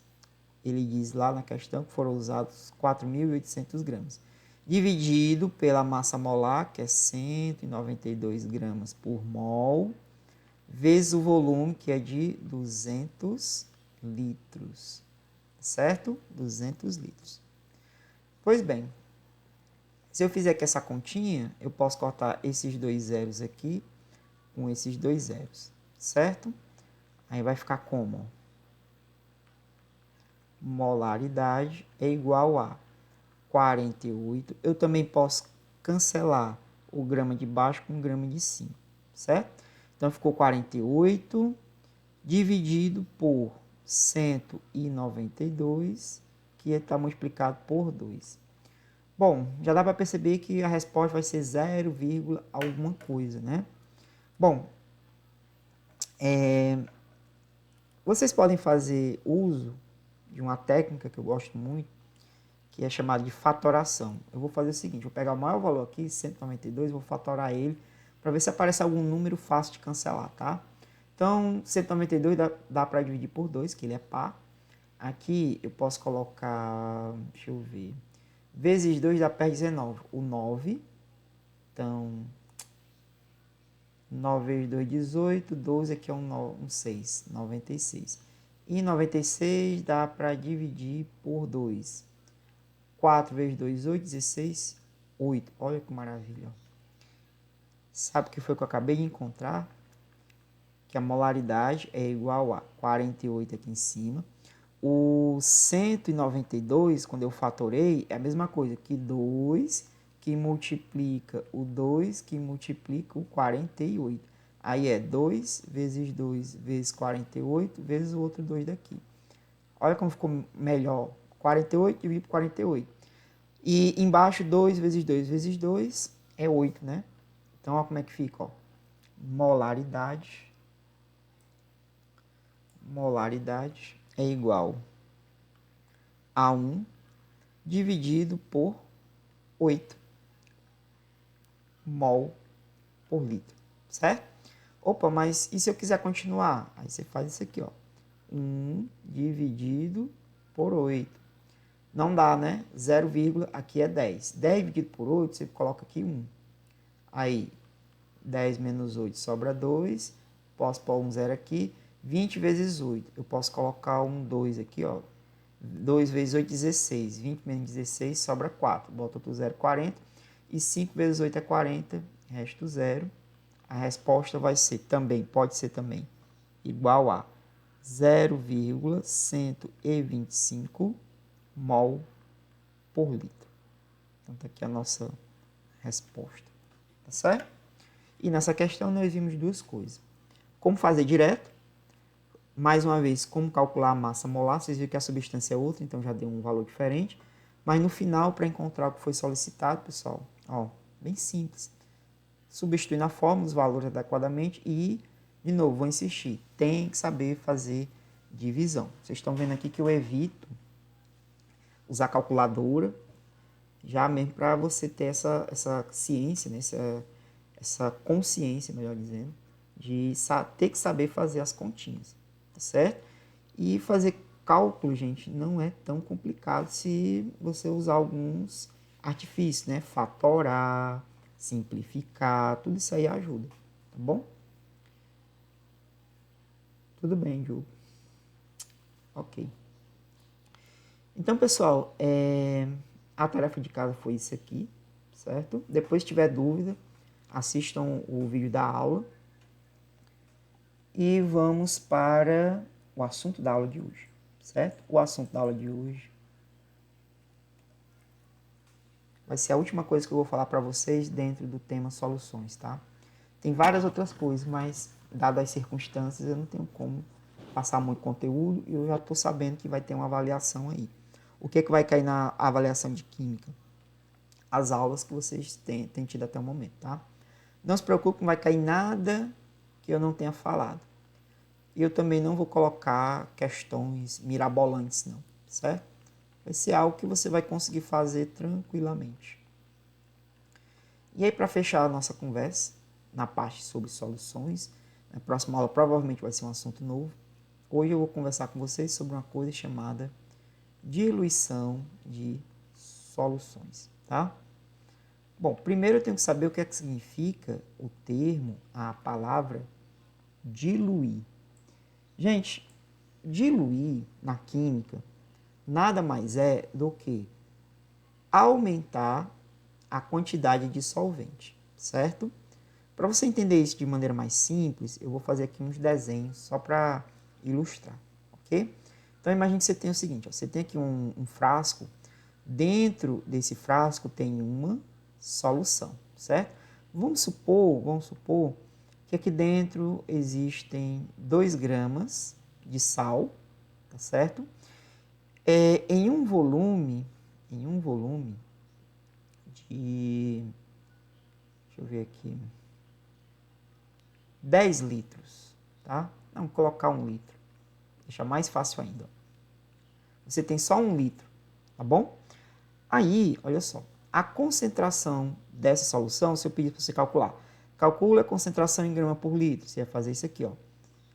Ele diz lá na questão que foram usados 4.800 gramas. dividido pela massa molar, que é 192 gramas por mol, vezes o volume, que é de 200 litros, certo? 200 litros. Pois bem, se eu fizer aqui essa continha, eu posso cortar esses dois zeros aqui com esses dois zeros, certo? Aí vai ficar como? Molaridade é igual a 48. Eu também posso cancelar o grama de baixo com o grama de cima, certo? Então, ficou 48 dividido por 192, que está multiplicado por 2. Bom, já dá para perceber que a resposta vai ser 0, alguma coisa, né? Bom, vocês podem fazer uso de uma técnica que eu gosto muito, que é chamada de fatoração. Eu vou fazer o seguinte, vou pegar o maior valor aqui, 192, vou fatorar ele, para ver se aparece algum número fácil de cancelar, tá? Então, 192 dá para dividir por 2, que ele é par. Aqui eu posso colocar, deixa eu ver, vezes 2 dá para 19, o 9. Então, 9 vezes 2, 18, 12 aqui é um 6, 96. E 96 dá para dividir por 2. 4 vezes 2, 8, 16, 8. Olha que maravilha. Sabe o que foi que eu acabei de encontrar? Que a molaridade é igual a 48 aqui em cima. O 192, quando eu fatorei, é a mesma coisa que 2 que multiplica o 2 que multiplica o 48. Aí é 2 vezes 48 vezes o outro 2 daqui. Olha como ficou melhor. 48 dividido por 48. E embaixo 2 vezes 2 vezes 2 é 8, né? Então, olha como é que fica, ó. Molaridade é igual a 1 dividido por 8 mol por litro, certo? Opa, mas e se eu quiser continuar? Aí você faz isso aqui, ó. 1 dividido por 8. Não dá, né? 0, aqui é 10. 10 dividido por 8, você coloca aqui 1. Aí, 10 menos 8 sobra 2. Posso pôr um 0 aqui. 20 vezes 8. Eu posso colocar um 2 aqui, ó. 2 vezes 8, 16. 20 menos 16 sobra 4. Bota outro 0, 40. E 5 vezes 8 é 40. Resto 0. A resposta vai ser também, pode ser também, igual a 0,125 mol por litro. Então, tá aqui a nossa resposta. Tá certo? E nessa questão nós vimos duas coisas. Como fazer direto. Mais uma vez, como calcular a massa molar. Vocês viram que a substância é outra, então já deu um valor diferente. Mas no final, para encontrar o que foi solicitado, pessoal, ó, bem simples. Substituir na fórmula os valores adequadamente e, de novo, vou insistir, tem que saber fazer divisão. Vocês estão vendo aqui que eu evito usar calculadora, já mesmo para você ter essa ciência, né? essa consciência, melhor dizendo, de ter que saber fazer as continhas, tá certo? E fazer cálculo, gente, não é tão complicado se você usar alguns artifícios, né? Fatorar, simplificar, tudo isso aí ajuda, tá bom? Tudo bem, Diogo. Ok. Então, pessoal, a tarefa de casa foi isso aqui, certo? Depois, se tiver dúvida, assistam o vídeo da aula. E vamos para o assunto da aula de hoje, certo? O assunto da aula de hoje vai ser a última coisa que eu vou falar para vocês dentro do tema soluções, tá? Tem várias outras coisas, mas dadas as circunstâncias eu não tenho como passar muito conteúdo e eu já estou sabendo que vai ter uma avaliação aí. O que é que vai cair na avaliação de química? As aulas que vocês têm tido até o momento, tá? Não se preocupe, não vai cair nada que eu não tenha falado. E eu também não vou colocar questões mirabolantes, não, certo? Vai ser algo que você vai conseguir fazer tranquilamente. E aí, para fechar a nossa conversa, na parte sobre soluções, na próxima aula provavelmente vai ser um assunto novo. Hoje eu vou conversar com vocês sobre uma coisa chamada diluição de soluções, tá? Bom, primeiro eu tenho que saber o que é que significa o termo, a palavra diluir. Gente, diluir na química nada mais é do que aumentar a quantidade de solvente, certo? Para você entender isso de maneira mais simples, eu vou fazer aqui uns desenhos só para ilustrar, ok? Então imagine que você tem o seguinte, ó, você tem aqui um frasco, dentro desse frasco tem uma solução, certo? Vamos supor que aqui dentro existem 2 gramas de sal, tá certo? Em um volume de, deixa eu ver aqui, 10 litros, tá? Vamos colocar 1 litro, deixa mais fácil ainda. Você tem só 1 litro, tá bom? Aí, olha só, a concentração dessa solução, se eu pedir para você calcular, calcula a concentração em grama por litro, você vai fazer isso aqui, ó,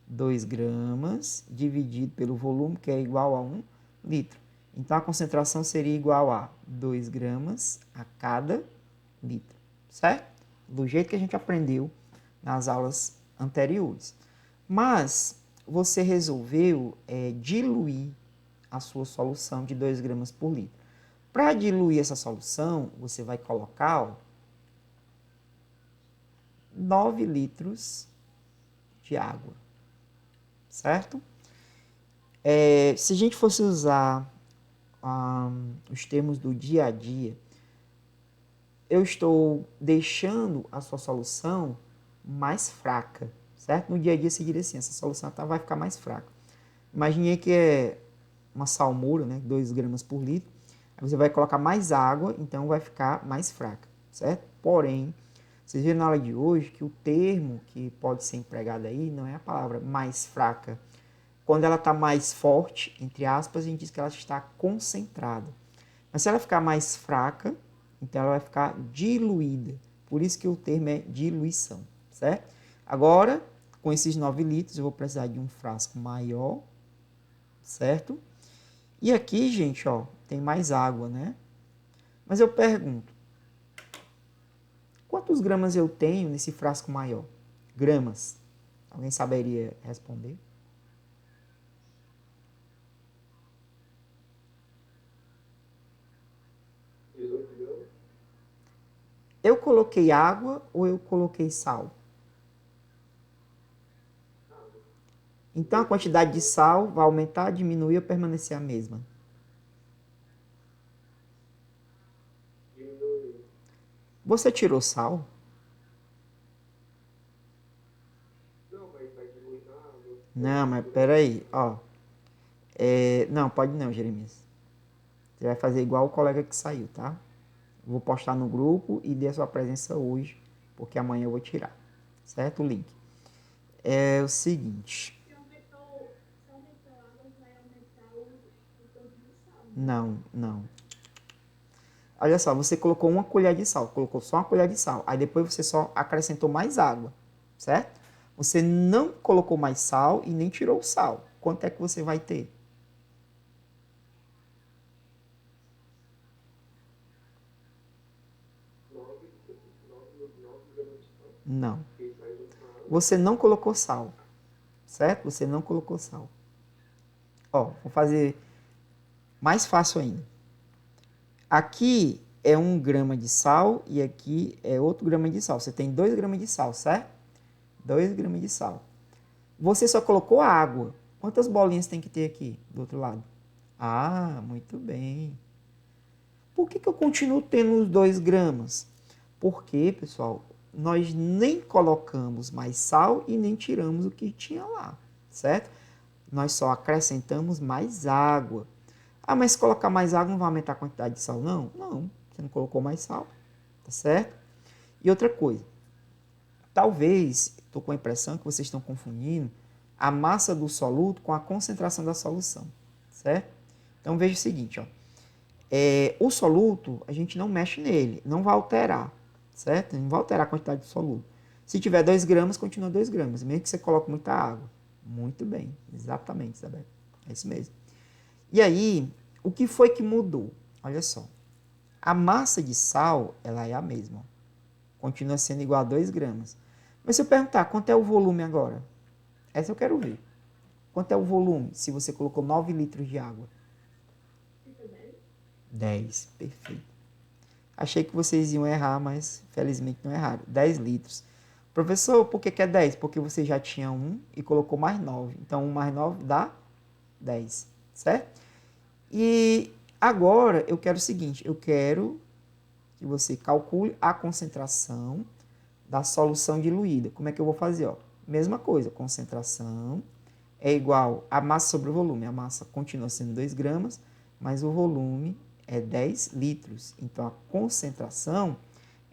2 gramas dividido pelo volume, que é igual a 1 litro. Então, a concentração seria igual a 2 gramas a cada litro, certo? Do jeito que a gente aprendeu nas aulas anteriores. Mas, você resolveu diluir a sua solução de 2 gramas por litro. Para diluir essa solução, você vai colocar, ó, 9 litros de água, certo? Se a gente fosse usar os termos do dia a dia, eu estou deixando a sua solução mais fraca, certo? No dia a dia você diria assim, essa solução vai ficar mais fraca. Imagine que é uma salmoura, né, 2 gramas por litro, aí você vai colocar mais água, então vai ficar mais fraca, certo? Porém, vocês viram na aula de hoje que o termo que pode ser empregado aí não é a palavra mais fraca. Quando ela está mais forte, entre aspas, a gente diz que ela está concentrada. Mas se ela ficar mais fraca, então ela vai ficar diluída. Por isso que o termo é diluição, certo? Agora, com esses 9 litros, eu vou precisar de um frasco maior, certo? E aqui, gente, ó, tem mais água, né? Mas eu pergunto, quantos gramas eu tenho nesse frasco maior? Gramas. Alguém saberia responder? Eu coloquei água ou eu coloquei sal? Então a quantidade de sal vai aumentar, diminuir ou permanecer a mesma? Você tirou sal? Não, mas vai diluir na água. Não, mas peraí, ó. Não, pode não, Jeremias. Você vai fazer igual o colega que saiu, tá? Vou postar no grupo e dê a sua presença hoje, porque amanhã eu vou tirar, certo? O link. É o seguinte. Não, não. Olha só, você colocou 1 colher de sal, colocou só 1 colher de sal. Aí depois você só acrescentou mais água, certo? Você não colocou mais sal e nem tirou o sal. Quanto é que você vai ter? Não. Você não colocou sal, certo? Você não colocou sal. Ó, vou fazer mais fácil ainda. Aqui é 1 grama de sal e aqui é outro grama de sal. Você tem 2 gramas de sal, certo? 2 gramas de sal. Você só colocou a água. Quantas bolinhas tem que ter aqui do outro lado? Ah, muito bem. Por que eu continuo tendo os 2 gramas? Porque, pessoal, nós nem colocamos mais sal e nem tiramos o que tinha lá, certo? Nós só acrescentamos mais água. Ah, mas se colocar mais água não vai aumentar a quantidade de sal, não? Não, você não colocou mais sal, tá certo? E outra coisa, talvez, estou com a impressão que vocês estão confundindo a massa do soluto com a concentração da solução, certo? Então veja o seguinte, ó, o soluto a gente não mexe nele, não vai alterar, certo? Não vai alterar a quantidade de soluto. Se tiver 2 gramas, continua 2 gramas, mesmo que você coloque muita água. Muito bem, exatamente, Isabel. É isso mesmo. E aí, o que foi que mudou? Olha só. A massa de sal, ela é a mesma. Ó. Continua sendo igual a 2 gramas. Mas se eu perguntar quanto é o volume agora? Essa eu quero ver. Quanto é o volume se você colocou 9 litros de água? 10, perfeito. Achei que vocês iam errar, mas felizmente não erraram. 10 litros. Professor, por que é 10? Porque você já tinha 1 e colocou mais 9. Então, 1 mais 9 dá 10, certo? E agora eu quero o seguinte, eu quero que você calcule a concentração da solução diluída. Como é que eu vou fazer? Ó? Mesma coisa, concentração é igual a massa sobre o volume. A massa continua sendo 2 gramas, mas o volume é 10 litros. Então, a concentração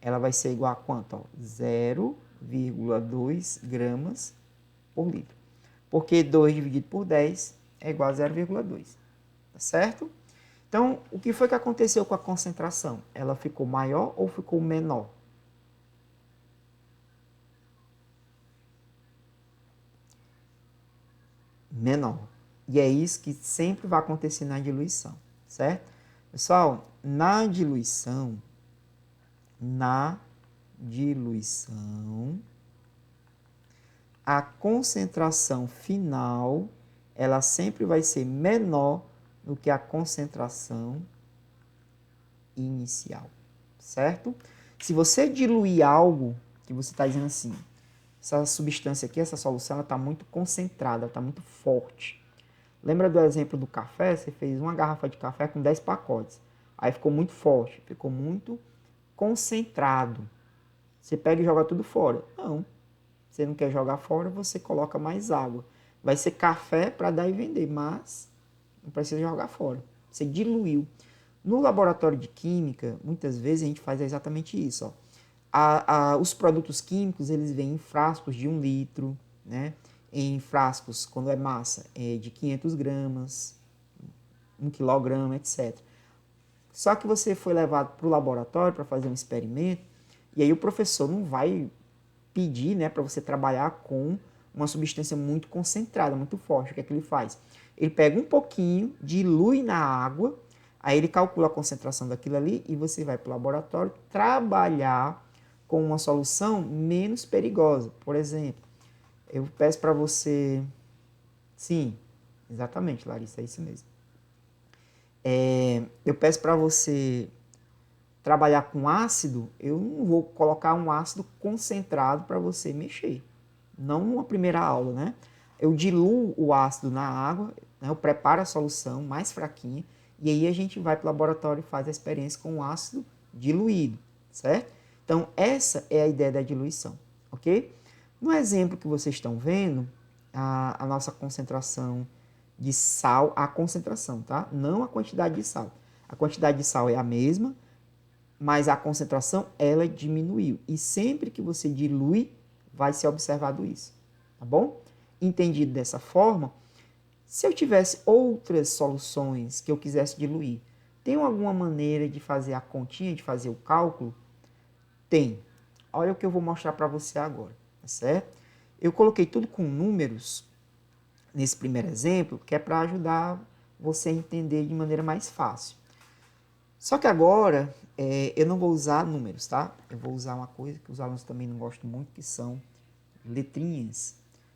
ela vai ser igual a quanto? Ó? 0,2 gramas por litro. Porque 2 dividido por 10 é igual a 0,2. Tá certo? Então, o que foi que aconteceu com a concentração? Ela ficou maior ou ficou menor? Menor. E é isso que sempre vai acontecer na diluição, certo? Pessoal, na diluição, a concentração final, ela sempre vai ser menor do que a concentração inicial, certo? Se você diluir algo, que você está dizendo assim, essa substância aqui, essa solução, ela está muito concentrada, está muito forte. Lembra do exemplo do café? Você fez uma garrafa de café com 10 pacotes. Aí ficou muito forte, ficou muito concentrado. Você pega e joga tudo fora. Não. Você não quer jogar fora, você coloca mais água. Vai ser café para dar e vender, mas não precisa jogar fora. Você diluiu. No laboratório de química, muitas vezes a gente faz exatamente isso. Ó. Os produtos químicos, eles vêm em frascos de 1 litro, né? Em frascos, quando é massa, de 500 gramas, 1 quilograma, etc. Só que você foi levado para o laboratório para fazer um experimento, e aí o professor não vai pedir, né, para você trabalhar com uma substância muito concentrada, muito forte. O que é que ele faz? Ele pega um pouquinho, dilui na água, aí ele calcula a concentração daquilo ali e você vai para o laboratório trabalhar com uma solução menos perigosa. Por exemplo, eu peço para você... Sim, exatamente, Larissa, é isso mesmo. Eu peço para você trabalhar com ácido, eu não vou colocar um ácido concentrado para você mexer. Não numa primeira aula, né? Eu diluo o ácido na água, né? Eu preparo a solução mais fraquinha e aí a gente vai para o laboratório e faz a experiência com o ácido diluído, certo? Então, essa é a ideia da diluição, ok? No exemplo que vocês estão vendo, a nossa concentração de sal, a concentração, tá? Não a quantidade de sal. A quantidade de sal é a mesma, mas a concentração, ela diminuiu. E sempre que você dilui, vai ser observado isso, tá bom? Entendido dessa forma, se eu tivesse outras soluções que eu quisesse diluir, tem alguma maneira de fazer a continha, de fazer o cálculo? Tem. Olha o que eu vou mostrar para você agora, tá certo? Eu coloquei tudo com números nesse primeiro exemplo, que é para ajudar você a entender de maneira mais fácil. Só que agora eu não vou usar números, tá? Eu vou usar uma coisa que os alunos também não gostam muito, que são letrinhas.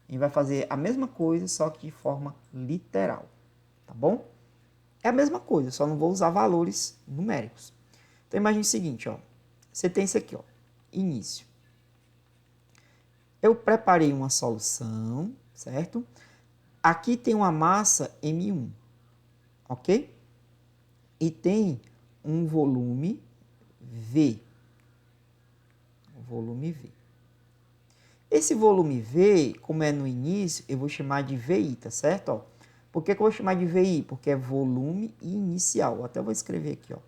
A gente vai fazer a mesma coisa, só que de forma literal, tá bom? É a mesma coisa, só não vou usar valores numéricos. Então imagine o seguinte, ó. Você tem isso aqui, ó. Início. Eu preparei uma solução, certo? Aqui tem uma massa M1, ok? E tem um volume V. Volume V. Esse volume V, como é no início, eu vou chamar de VI, tá certo? Ó, por que eu vou chamar de VI? Porque é volume inicial. Eu até vou escrever aqui, ó.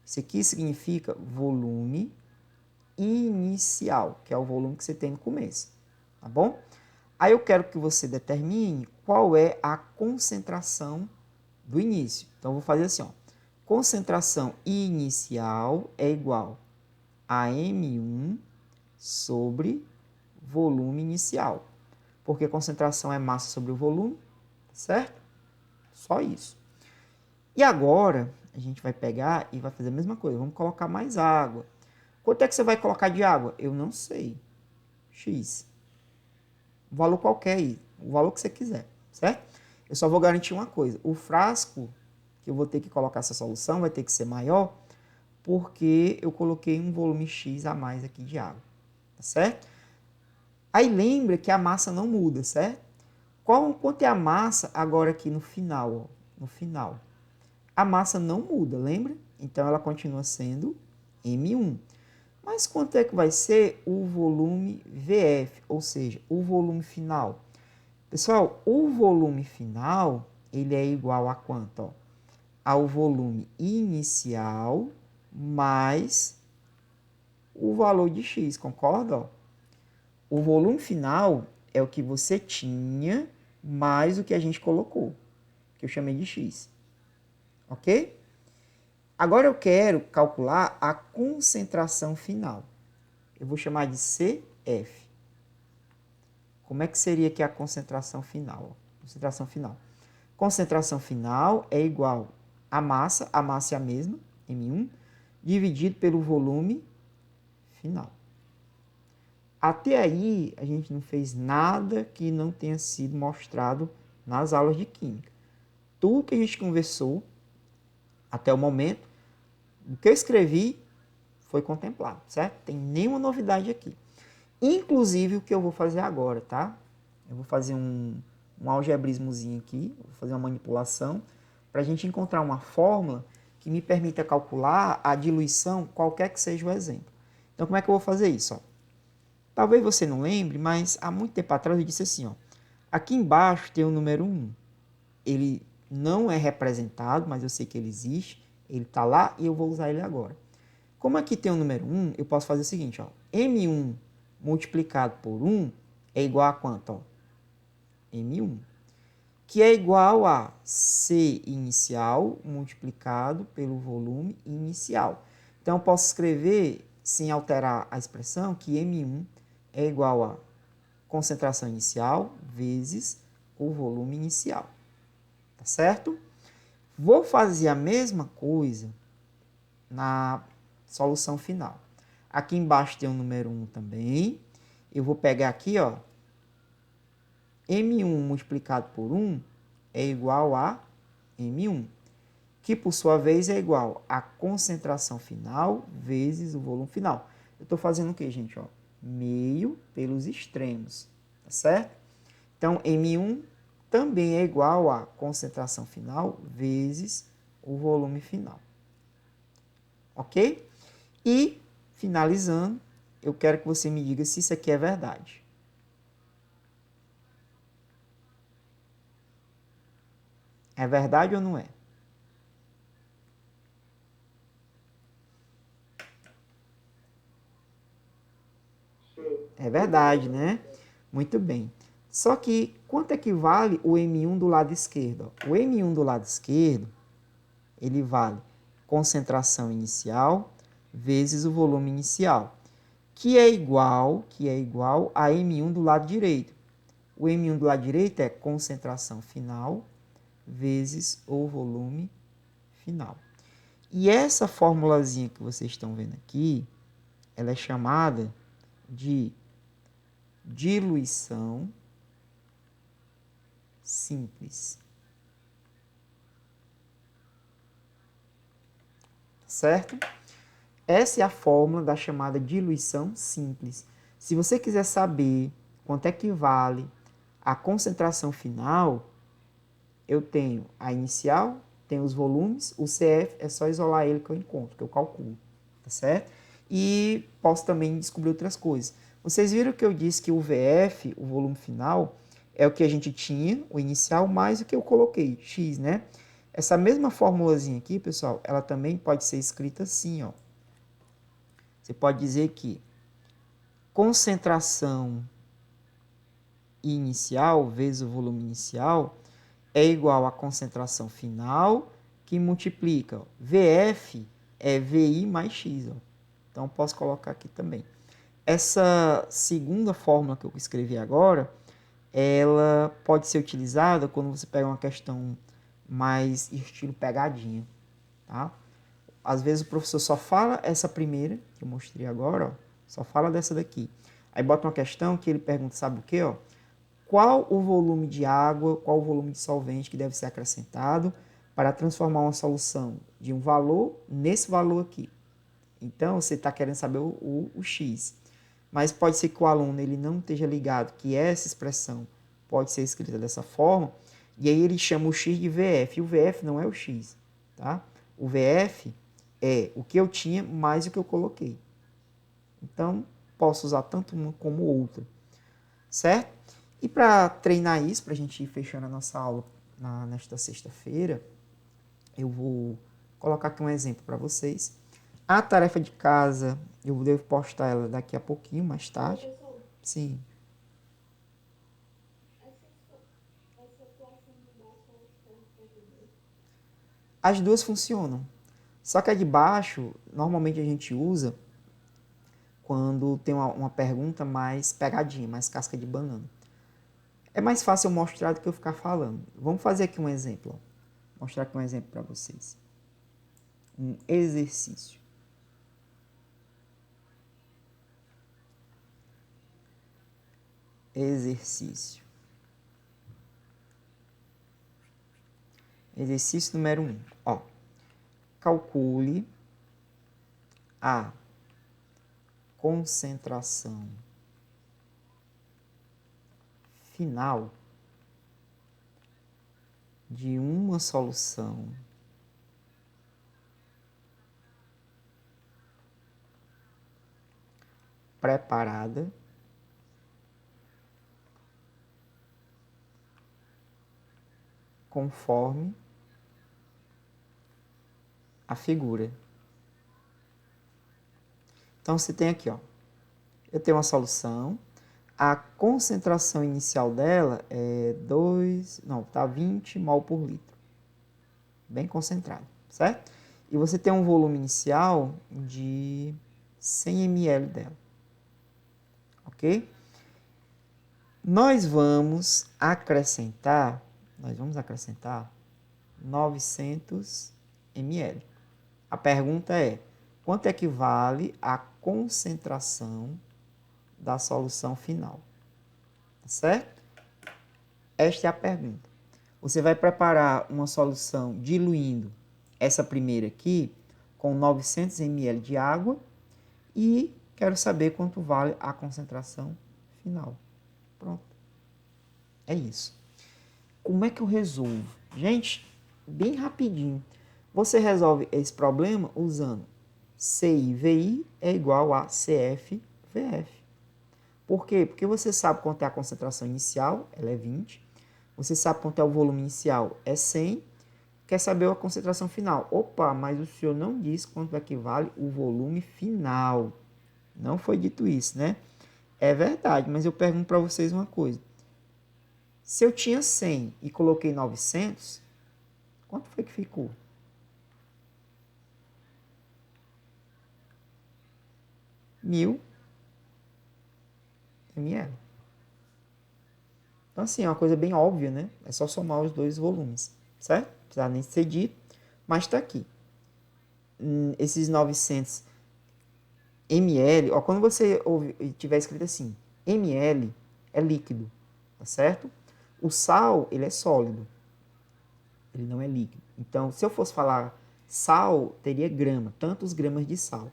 Isso aqui significa volume inicial, que é o volume que você tem no começo, tá bom? Aí eu quero que você determine qual é a concentração do início. Então, eu vou fazer assim, ó. Concentração inicial é igual a M1 sobre volume inicial. Porque concentração é massa sobre o volume, certo? Só isso. E agora, a gente vai pegar e vai fazer a mesma coisa. Vamos colocar mais água. Quanto é que você vai colocar de água? Eu não sei. X. Um valor qualquer aí. O valor que você quiser, certo? Eu só vou garantir uma coisa. O frasco que eu vou ter que colocar essa solução vai ter que ser maior, porque eu coloquei um volume X a mais aqui de água, tá certo? Aí lembra que a massa não muda, certo? Quanto é a massa agora aqui no final, ó, no final? A massa não muda, lembra? Então ela continua sendo M1. Mas quanto é que vai ser o volume VF, ou seja, o volume final? Pessoal, o volume final, ele é igual a quanto? Ó? Ao volume inicial mais o valor de X, concorda? Ó? O volume final é o que você tinha mais o que a gente colocou, que eu chamei de X. Ok? Agora eu quero calcular a concentração final. Eu vou chamar de CF. Como é que seria aqui a concentração final? Concentração final. Concentração final é igual a massa é a mesma, M1, dividido pelo volume final. Até aí, a gente não fez nada que não tenha sido mostrado nas aulas de Química. Tudo que a gente conversou até o momento, o que eu escrevi foi contemplado, certo? Tem nenhuma novidade aqui. Inclusive o que eu vou fazer agora, tá? Eu vou fazer um algebrismozinho aqui, vou fazer uma manipulação, para a gente encontrar uma fórmula que me permita calcular a diluição, qualquer que seja o exemplo. Então, como é que eu vou fazer isso? Ó? Talvez você não lembre, mas há muito tempo atrás eu disse assim, ó, aqui embaixo tem o número 1. Ele não é representado, mas eu sei que ele existe, ele está lá e eu vou usar ele agora. Como aqui tem o número 1, eu posso fazer o seguinte, ó, M1 multiplicado por 1 é igual a quanto? Ó? M1, que é igual a C inicial multiplicado pelo volume inicial. Então, eu posso escrever, sem alterar a expressão, que M1 é igual a concentração inicial vezes o volume inicial. Tá certo? Vou fazer a mesma coisa na solução final. Aqui embaixo tem o número 1 também. Eu vou pegar aqui, ó, M1 multiplicado por 1 é igual a M1, que por sua vez é igual a concentração final vezes o volume final. Eu estou fazendo o que, gente? Ó, meio pelos extremos, tá certo? Então, M1 também é igual a concentração final vezes o volume final. Ok? E, finalizando, eu quero que você me diga se isso aqui é verdade. É verdade ou não é? É verdade, né? Muito bem. Só que, quanto equivale o M1 do lado esquerdo? O M1 do lado esquerdo, ele vale concentração inicial vezes o volume inicial, que é igual a M1 do lado direito. O M1 do lado direito é concentração final vezes o volume final. E essa formulazinha que vocês estão vendo aqui, ela é chamada de diluição simples. Certo? Essa é a fórmula da chamada diluição simples. Se você quiser saber quanto é que vale a concentração final, eu tenho a inicial, tenho os volumes, o CF é só isolar ele que eu encontro, que eu calculo, tá certo? E posso também descobrir outras coisas. Vocês viram que eu disse que o VF, o volume final, é o que a gente tinha, o inicial, mais o que eu coloquei, X, né? Essa mesma formulazinha aqui, pessoal, ela também pode ser escrita assim, ó. Você pode dizer que concentração inicial vezes o volume inicial é igual à concentração final, que multiplica. Ó, VF é VI mais X. Ó. Então, posso colocar aqui também. Essa segunda fórmula que eu escrevi agora, ela pode ser utilizada quando você pega uma questão mais estilo pegadinha. tá? Às vezes o professor só fala essa primeira, que eu mostrei agora, ó, só fala dessa daqui. Aí bota uma questão que ele pergunta, sabe o quê? Ó? Qual o volume de água, qual o volume de solvente que deve ser acrescentado para transformar uma solução de um valor nesse valor aqui? Então, você está querendo saber o X. Mas pode ser que o aluno ele não esteja ligado que essa expressão pode ser escrita dessa forma, e aí ele chama o X de VF. E o VF não é o X, tá? O VF é o que eu tinha mais o que eu coloquei. Então, posso usar tanto uma como outra, certo? E para treinar isso, para a gente ir fechando a nossa aula nesta sexta-feira, eu vou colocar aqui um exemplo para vocês. A tarefa de casa, eu devo postar ela daqui a pouquinho, mais tarde. Professor, Sim. essa equação não dá solução para resolver. As duas funcionam. Só que a de baixo, normalmente a gente usa quando tem uma pergunta mais pegadinha, mais casca de banana. É mais fácil eu mostrar do que eu ficar falando. Vamos fazer aqui um exemplo. Ó. Mostrar aqui um exemplo para vocês. Um exercício. Exercício. Exercício número 1. Ó, calcule a concentração final de uma solução preparada conforme a figura. Então, você tem aqui, ó, eu tenho uma solução, a concentração inicial dela é 20 mol por litro. Bem concentrado, certo? E você tem um volume inicial de 100 ml dela. Ok? Nós vamos acrescentar 900 ml. A pergunta é, quanto equivale a concentração da solução final? Tá certo? Esta é a pergunta. Você vai preparar uma solução diluindo essa primeira aqui com 900 ml de água e quero saber quanto vale a concentração final. Pronto. É isso. Como é que eu resolvo? Gente, bem rapidinho. Você resolve esse problema usando CI/VI é igual a CF/VF. Por quê? Porque você sabe quanto é a concentração inicial, ela é 20. Você sabe quanto é o volume inicial, é 100. Quer saber a concentração final? Opa, mas o senhor não disse quanto equivale o volume final. Não foi dito isso, né? É verdade, mas eu pergunto para vocês uma coisa. Se eu tinha 100 e coloquei 900, quanto foi que ficou? 1000 ml. Então, assim, é uma coisa bem óbvia, né? É só somar os dois volumes, certo? Não precisa nem ser dito, mas está aqui. Esses 900 ml, ó, quando você tiver escrito assim, ml é líquido, tá certo? O sal, ele é sólido, ele não é líquido. Então, se eu fosse falar sal, teria grama, tantos gramas de sal.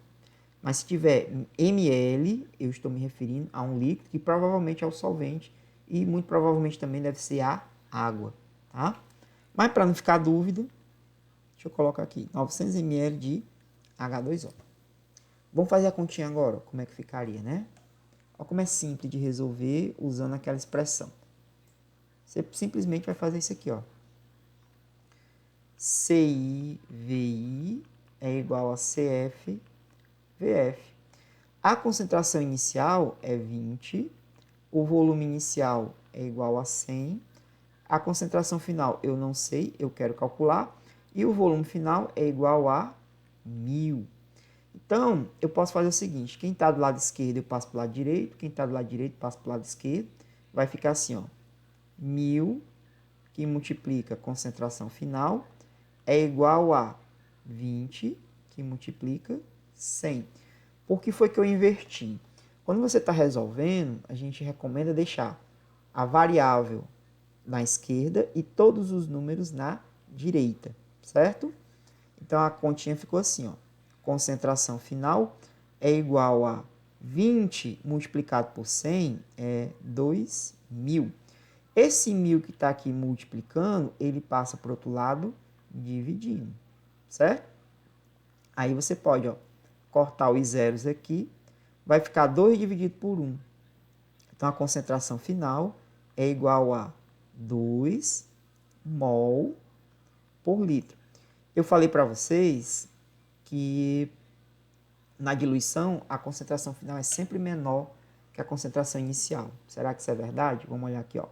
Mas se tiver ml, eu estou me referindo a um líquido que provavelmente é o solvente e muito provavelmente também deve ser a água, tá? Mas para não ficar dúvida, deixa eu colocar aqui, 900 ml de H2O. Vamos fazer a continha agora, como é que ficaria, né? Olha como é simples de resolver usando aquela expressão. Você simplesmente vai fazer isso aqui, ó. CI/VI é igual a CF/VF. A concentração inicial é 20, o volume inicial é igual a 100, a concentração final eu não sei, eu quero calcular, e o volume final é igual a 1000. Então, eu posso fazer o seguinte, quem está do lado esquerdo eu passo para o lado direito, quem está do lado direito passa para o lado esquerdo, vai ficar assim, ó, 1000 que multiplica a concentração final é igual a 20 que multiplica 100. Por que foi que eu inverti? Quando você está resolvendo, a gente recomenda deixar a variável na esquerda e todos os números na direita, certo? Então, a continha ficou assim, ó. Concentração final é igual a 20 multiplicado por 100 é 2.000. Esse 1.000 que está aqui multiplicando, ele passa para o outro lado dividindo, certo? Aí você pode, ó, cortar os zeros aqui, vai ficar 2 dividido por 1. Então, a concentração final é igual a 2 mol por litro. Eu falei para vocês que na diluição a concentração final é sempre menor que a concentração inicial. Será que isso é verdade? Vamos olhar aqui, ó.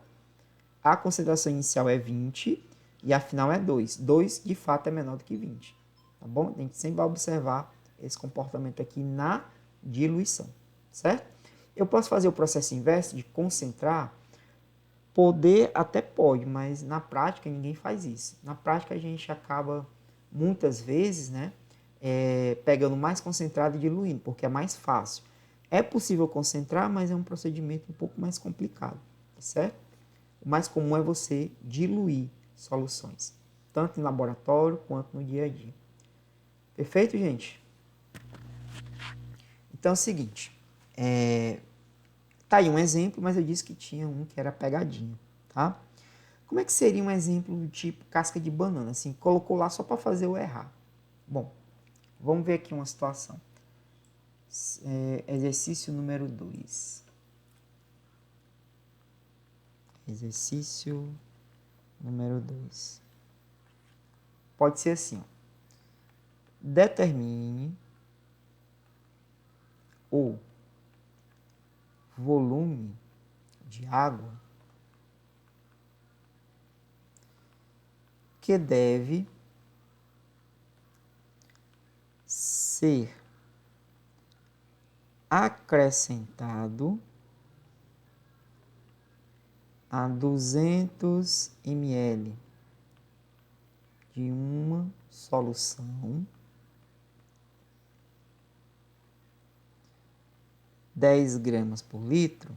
A concentração inicial é 20 e a final é 2. 2 de fato é menor do que 20. Tá bom? A gente sempre vai observar esse comportamento aqui na diluição, certo? Eu posso fazer o processo inverso de concentrar. Poder até pode, mas na prática ninguém faz isso. Na prática a gente acaba, muitas vezes, né, pegando mais concentrado e diluindo, porque é mais fácil. É possível concentrar, mas é um procedimento um pouco mais complicado, certo? O mais comum é você diluir soluções, tanto em laboratório quanto no dia a dia. Perfeito, gente? Então é o seguinte, tá aí um exemplo, mas eu disse que tinha um que era pegadinha, tá? Como é que seria um exemplo do tipo casca de banana? Assim, colocou lá só para fazer eu errar. Bom, vamos ver aqui uma situação. Exercício número 2. Exercício número 2. Pode ser assim, ó. Determine o volume de água que deve ser acrescentado a 200 ml de uma solução 10 gramas por litro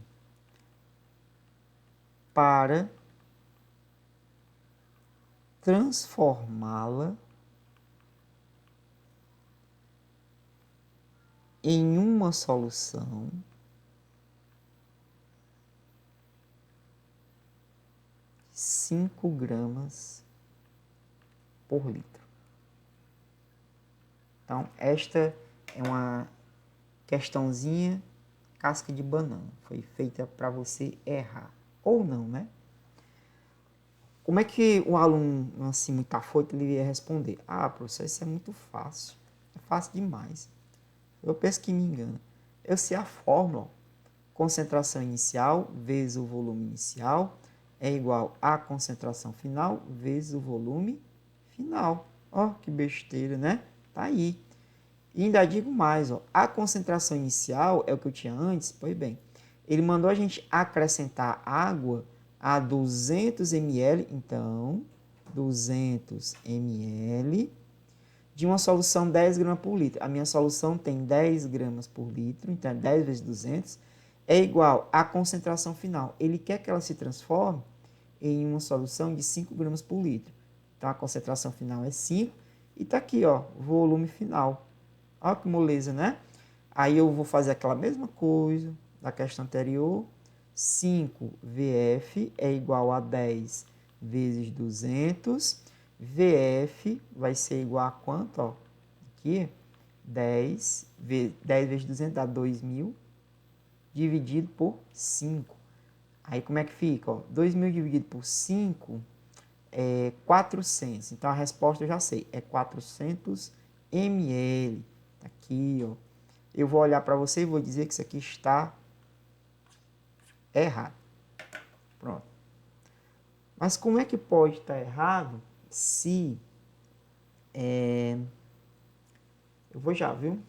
para transformá-la em uma solução de 5 gramas por litro. Então, esta é uma questãozinha casca de banana. Foi feita para você errar. Ou não, né? Como é que o aluno, assim, muito afoito, ele ia responder? Ah, professor, isso é muito fácil. É fácil demais. Eu penso que me engana. Eu sei a fórmula. Ó. Concentração inicial vezes o volume inicial é igual a concentração final vezes o volume final. Ó, que besteira, né? Tá aí. E ainda digo mais, ó, a concentração inicial é o que eu tinha antes. Pois bem, ele mandou a gente acrescentar água a 200 ml, então 200 ml de uma solução 10 gramas por litro. A minha solução tem 10 gramas por litro, então 10 vezes 200 é igual à concentração final. Ele quer que ela se transforme em uma solução de 5 gramas por litro. Então a concentração final é 5 e está aqui, ó, volume final. Olha que moleza, né? Aí eu vou fazer aquela mesma coisa da questão anterior. 5 VF é igual a 10 vezes 200. VF vai ser igual a quanto? Ó, aqui, 10 vezes 200 dá 2.000, dividido por 5. Aí como é que fica? Ó, 2.000 dividido por 5 é 400. Então a resposta eu já sei, é 400 ml. Aqui, ó. Eu vou olhar para você e vou dizer que isso aqui está errado. Pronto. Mas como é que pode estar errado se... Eu vou já, viu?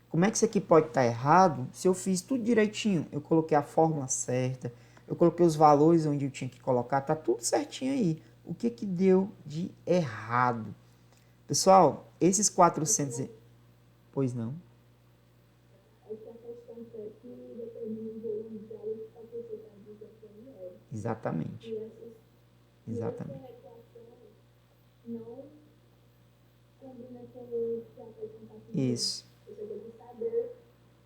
Como é que isso aqui pode estar errado se eu fiz tudo direitinho? Eu coloquei a fórmula certa, eu coloquei os valores onde eu tinha que colocar, tá tudo certinho aí. O que que deu de errado? Pessoal, esses 400... Pois não. Essa questão que determina o volume de água que está precisando de 200 ml. Exatamente. E essa equação não combina com o que a questão está pedindo. Isso. Você tem que saber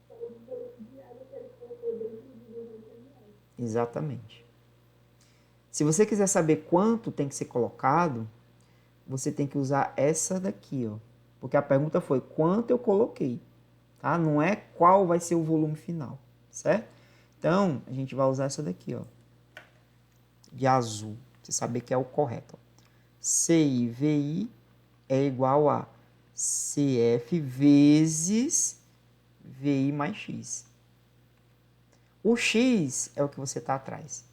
qual o volume de água que ele colocou dentro de 200 ml. Exatamente. Se você quiser saber quanto tem que ser colocado, você tem que usar essa daqui, ó. Porque a pergunta foi quanto eu coloquei, tá? Não é qual vai ser o volume final, certo? Então, a gente vai usar essa daqui, ó. De azul. Pra você saber que é o correto. CI/VI é igual a CF vezes VI mais X. O X é o que você está atrás,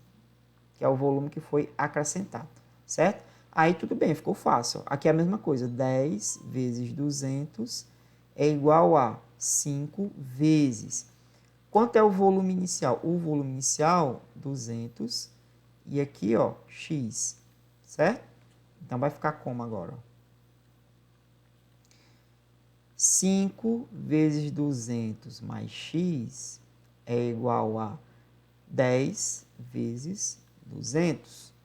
que é o volume que foi acrescentado, certo? Aí tudo bem, ficou fácil. Aqui é a mesma coisa, 10 vezes 200 é igual a 5 vezes. Quanto é o volume inicial? O volume inicial, 200, e aqui, ó, X, certo? Então vai ficar como agora? 5 vezes 200 mais X é igual a 10 vezes 200.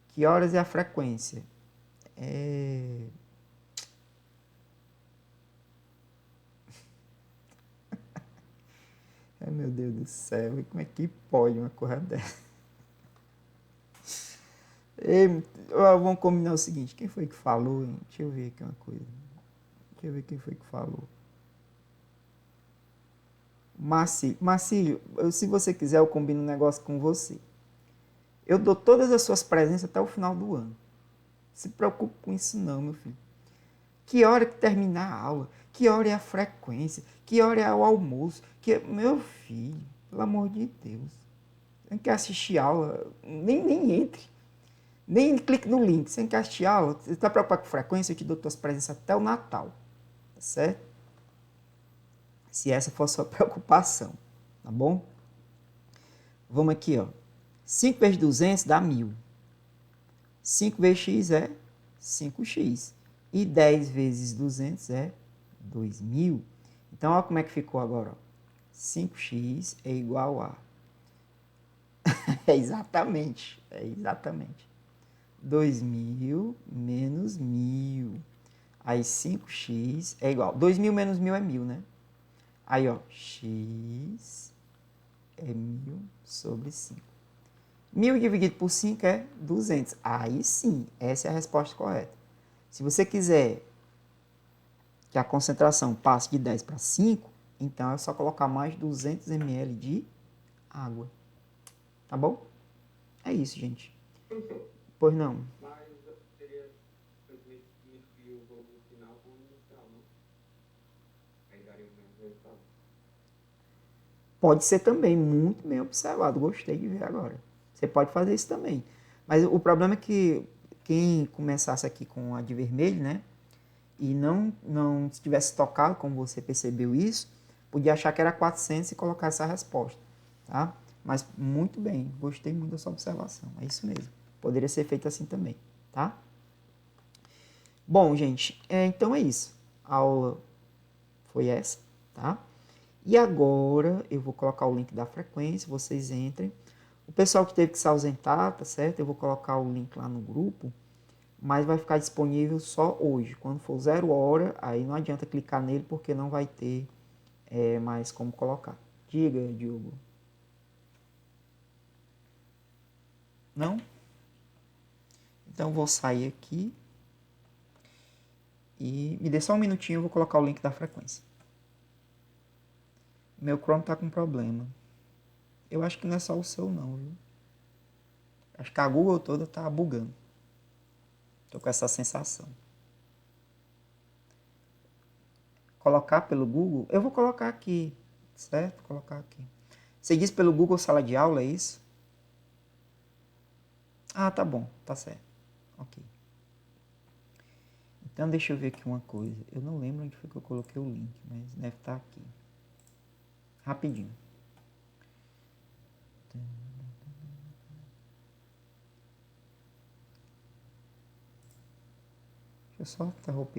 Que horas é a frequência? Ai, meu Deus do céu, como é que pode uma coisa dessa? Ei, vamos combinar o seguinte, quem foi que falou, hein? Deixa eu ver aqui uma coisa. Deixa eu ver quem foi que falou. Marcílio, se você quiser, eu combino um negócio com você. Eu dou todas as suas presenças até o final do ano. Se preocupe com isso não, meu filho. Que hora que terminar a aula? Que hora é a frequência? Que hora é o almoço? Meu filho, pelo amor de Deus. Você quer assistir aula? Nem entre. Nem clique no link. Você quer assistir aula? Você está preocupado com frequência? Eu te dou tuas presenças até o Natal. Tá certo? Se essa for a sua preocupação. Tá bom? Vamos aqui, ó. 5 vezes 200 dá 1000. 5 vezes x é 5x. E 10 vezes 200 é 2000. Então, olha como é que ficou agora. Ó. 5x é igual a... exatamente. 2000 menos 1000. Aí 5x é igual. 2000 menos 1000 é 1000, né? Aí, ó. X é 1000 sobre 5. 1000 dividido por 5 é 200. Aí sim, essa é a resposta correta. Se você quiser que a concentração passe de 10 para 5, então é só colocar mais 200 ml de água. Tá bom? É isso, gente. Professor, Pois não. mas seria simplesmente substituir o volume final com o inicial, não? Aí daria o mesmo resultado. Pode ser também muito bem observado. Gostei de ver agora. Você pode fazer isso também. Mas o problema é que quem começasse aqui com a de vermelho, né? E não tivesse tocado, como você percebeu isso, podia achar que era 400 e colocar essa resposta, tá? Mas muito bem, gostei muito da sua observação, é isso mesmo. Poderia ser feito assim também, tá? Bom, gente, então é isso. A aula foi essa, tá? E agora eu vou colocar o link da frequência, vocês entrem. O pessoal que teve que se ausentar, tá certo? Eu vou colocar o link lá no grupo, mas vai ficar disponível só hoje. Quando for 0 hora, aí não adianta clicar nele porque não vai ter mais como colocar. Diga, Diogo. Não? Então vou sair aqui e me dê só um minutinho, eu vou colocar o link da frequência. Meu Chrome tá com problema. Eu acho que não é só o seu não, viu? Acho que a Google toda tá bugando. Tô com essa sensação. Colocar pelo Google? Eu vou colocar aqui, certo? Vou colocar aqui. Você diz pelo Google Sala de Aula, é isso? Ah, tá bom, tá certo. Ok. Então deixa eu ver aqui uma coisa. Eu não lembro onde foi que eu coloquei o link, mas deve estar aqui. Rapidinho. Deixa eu só interromper.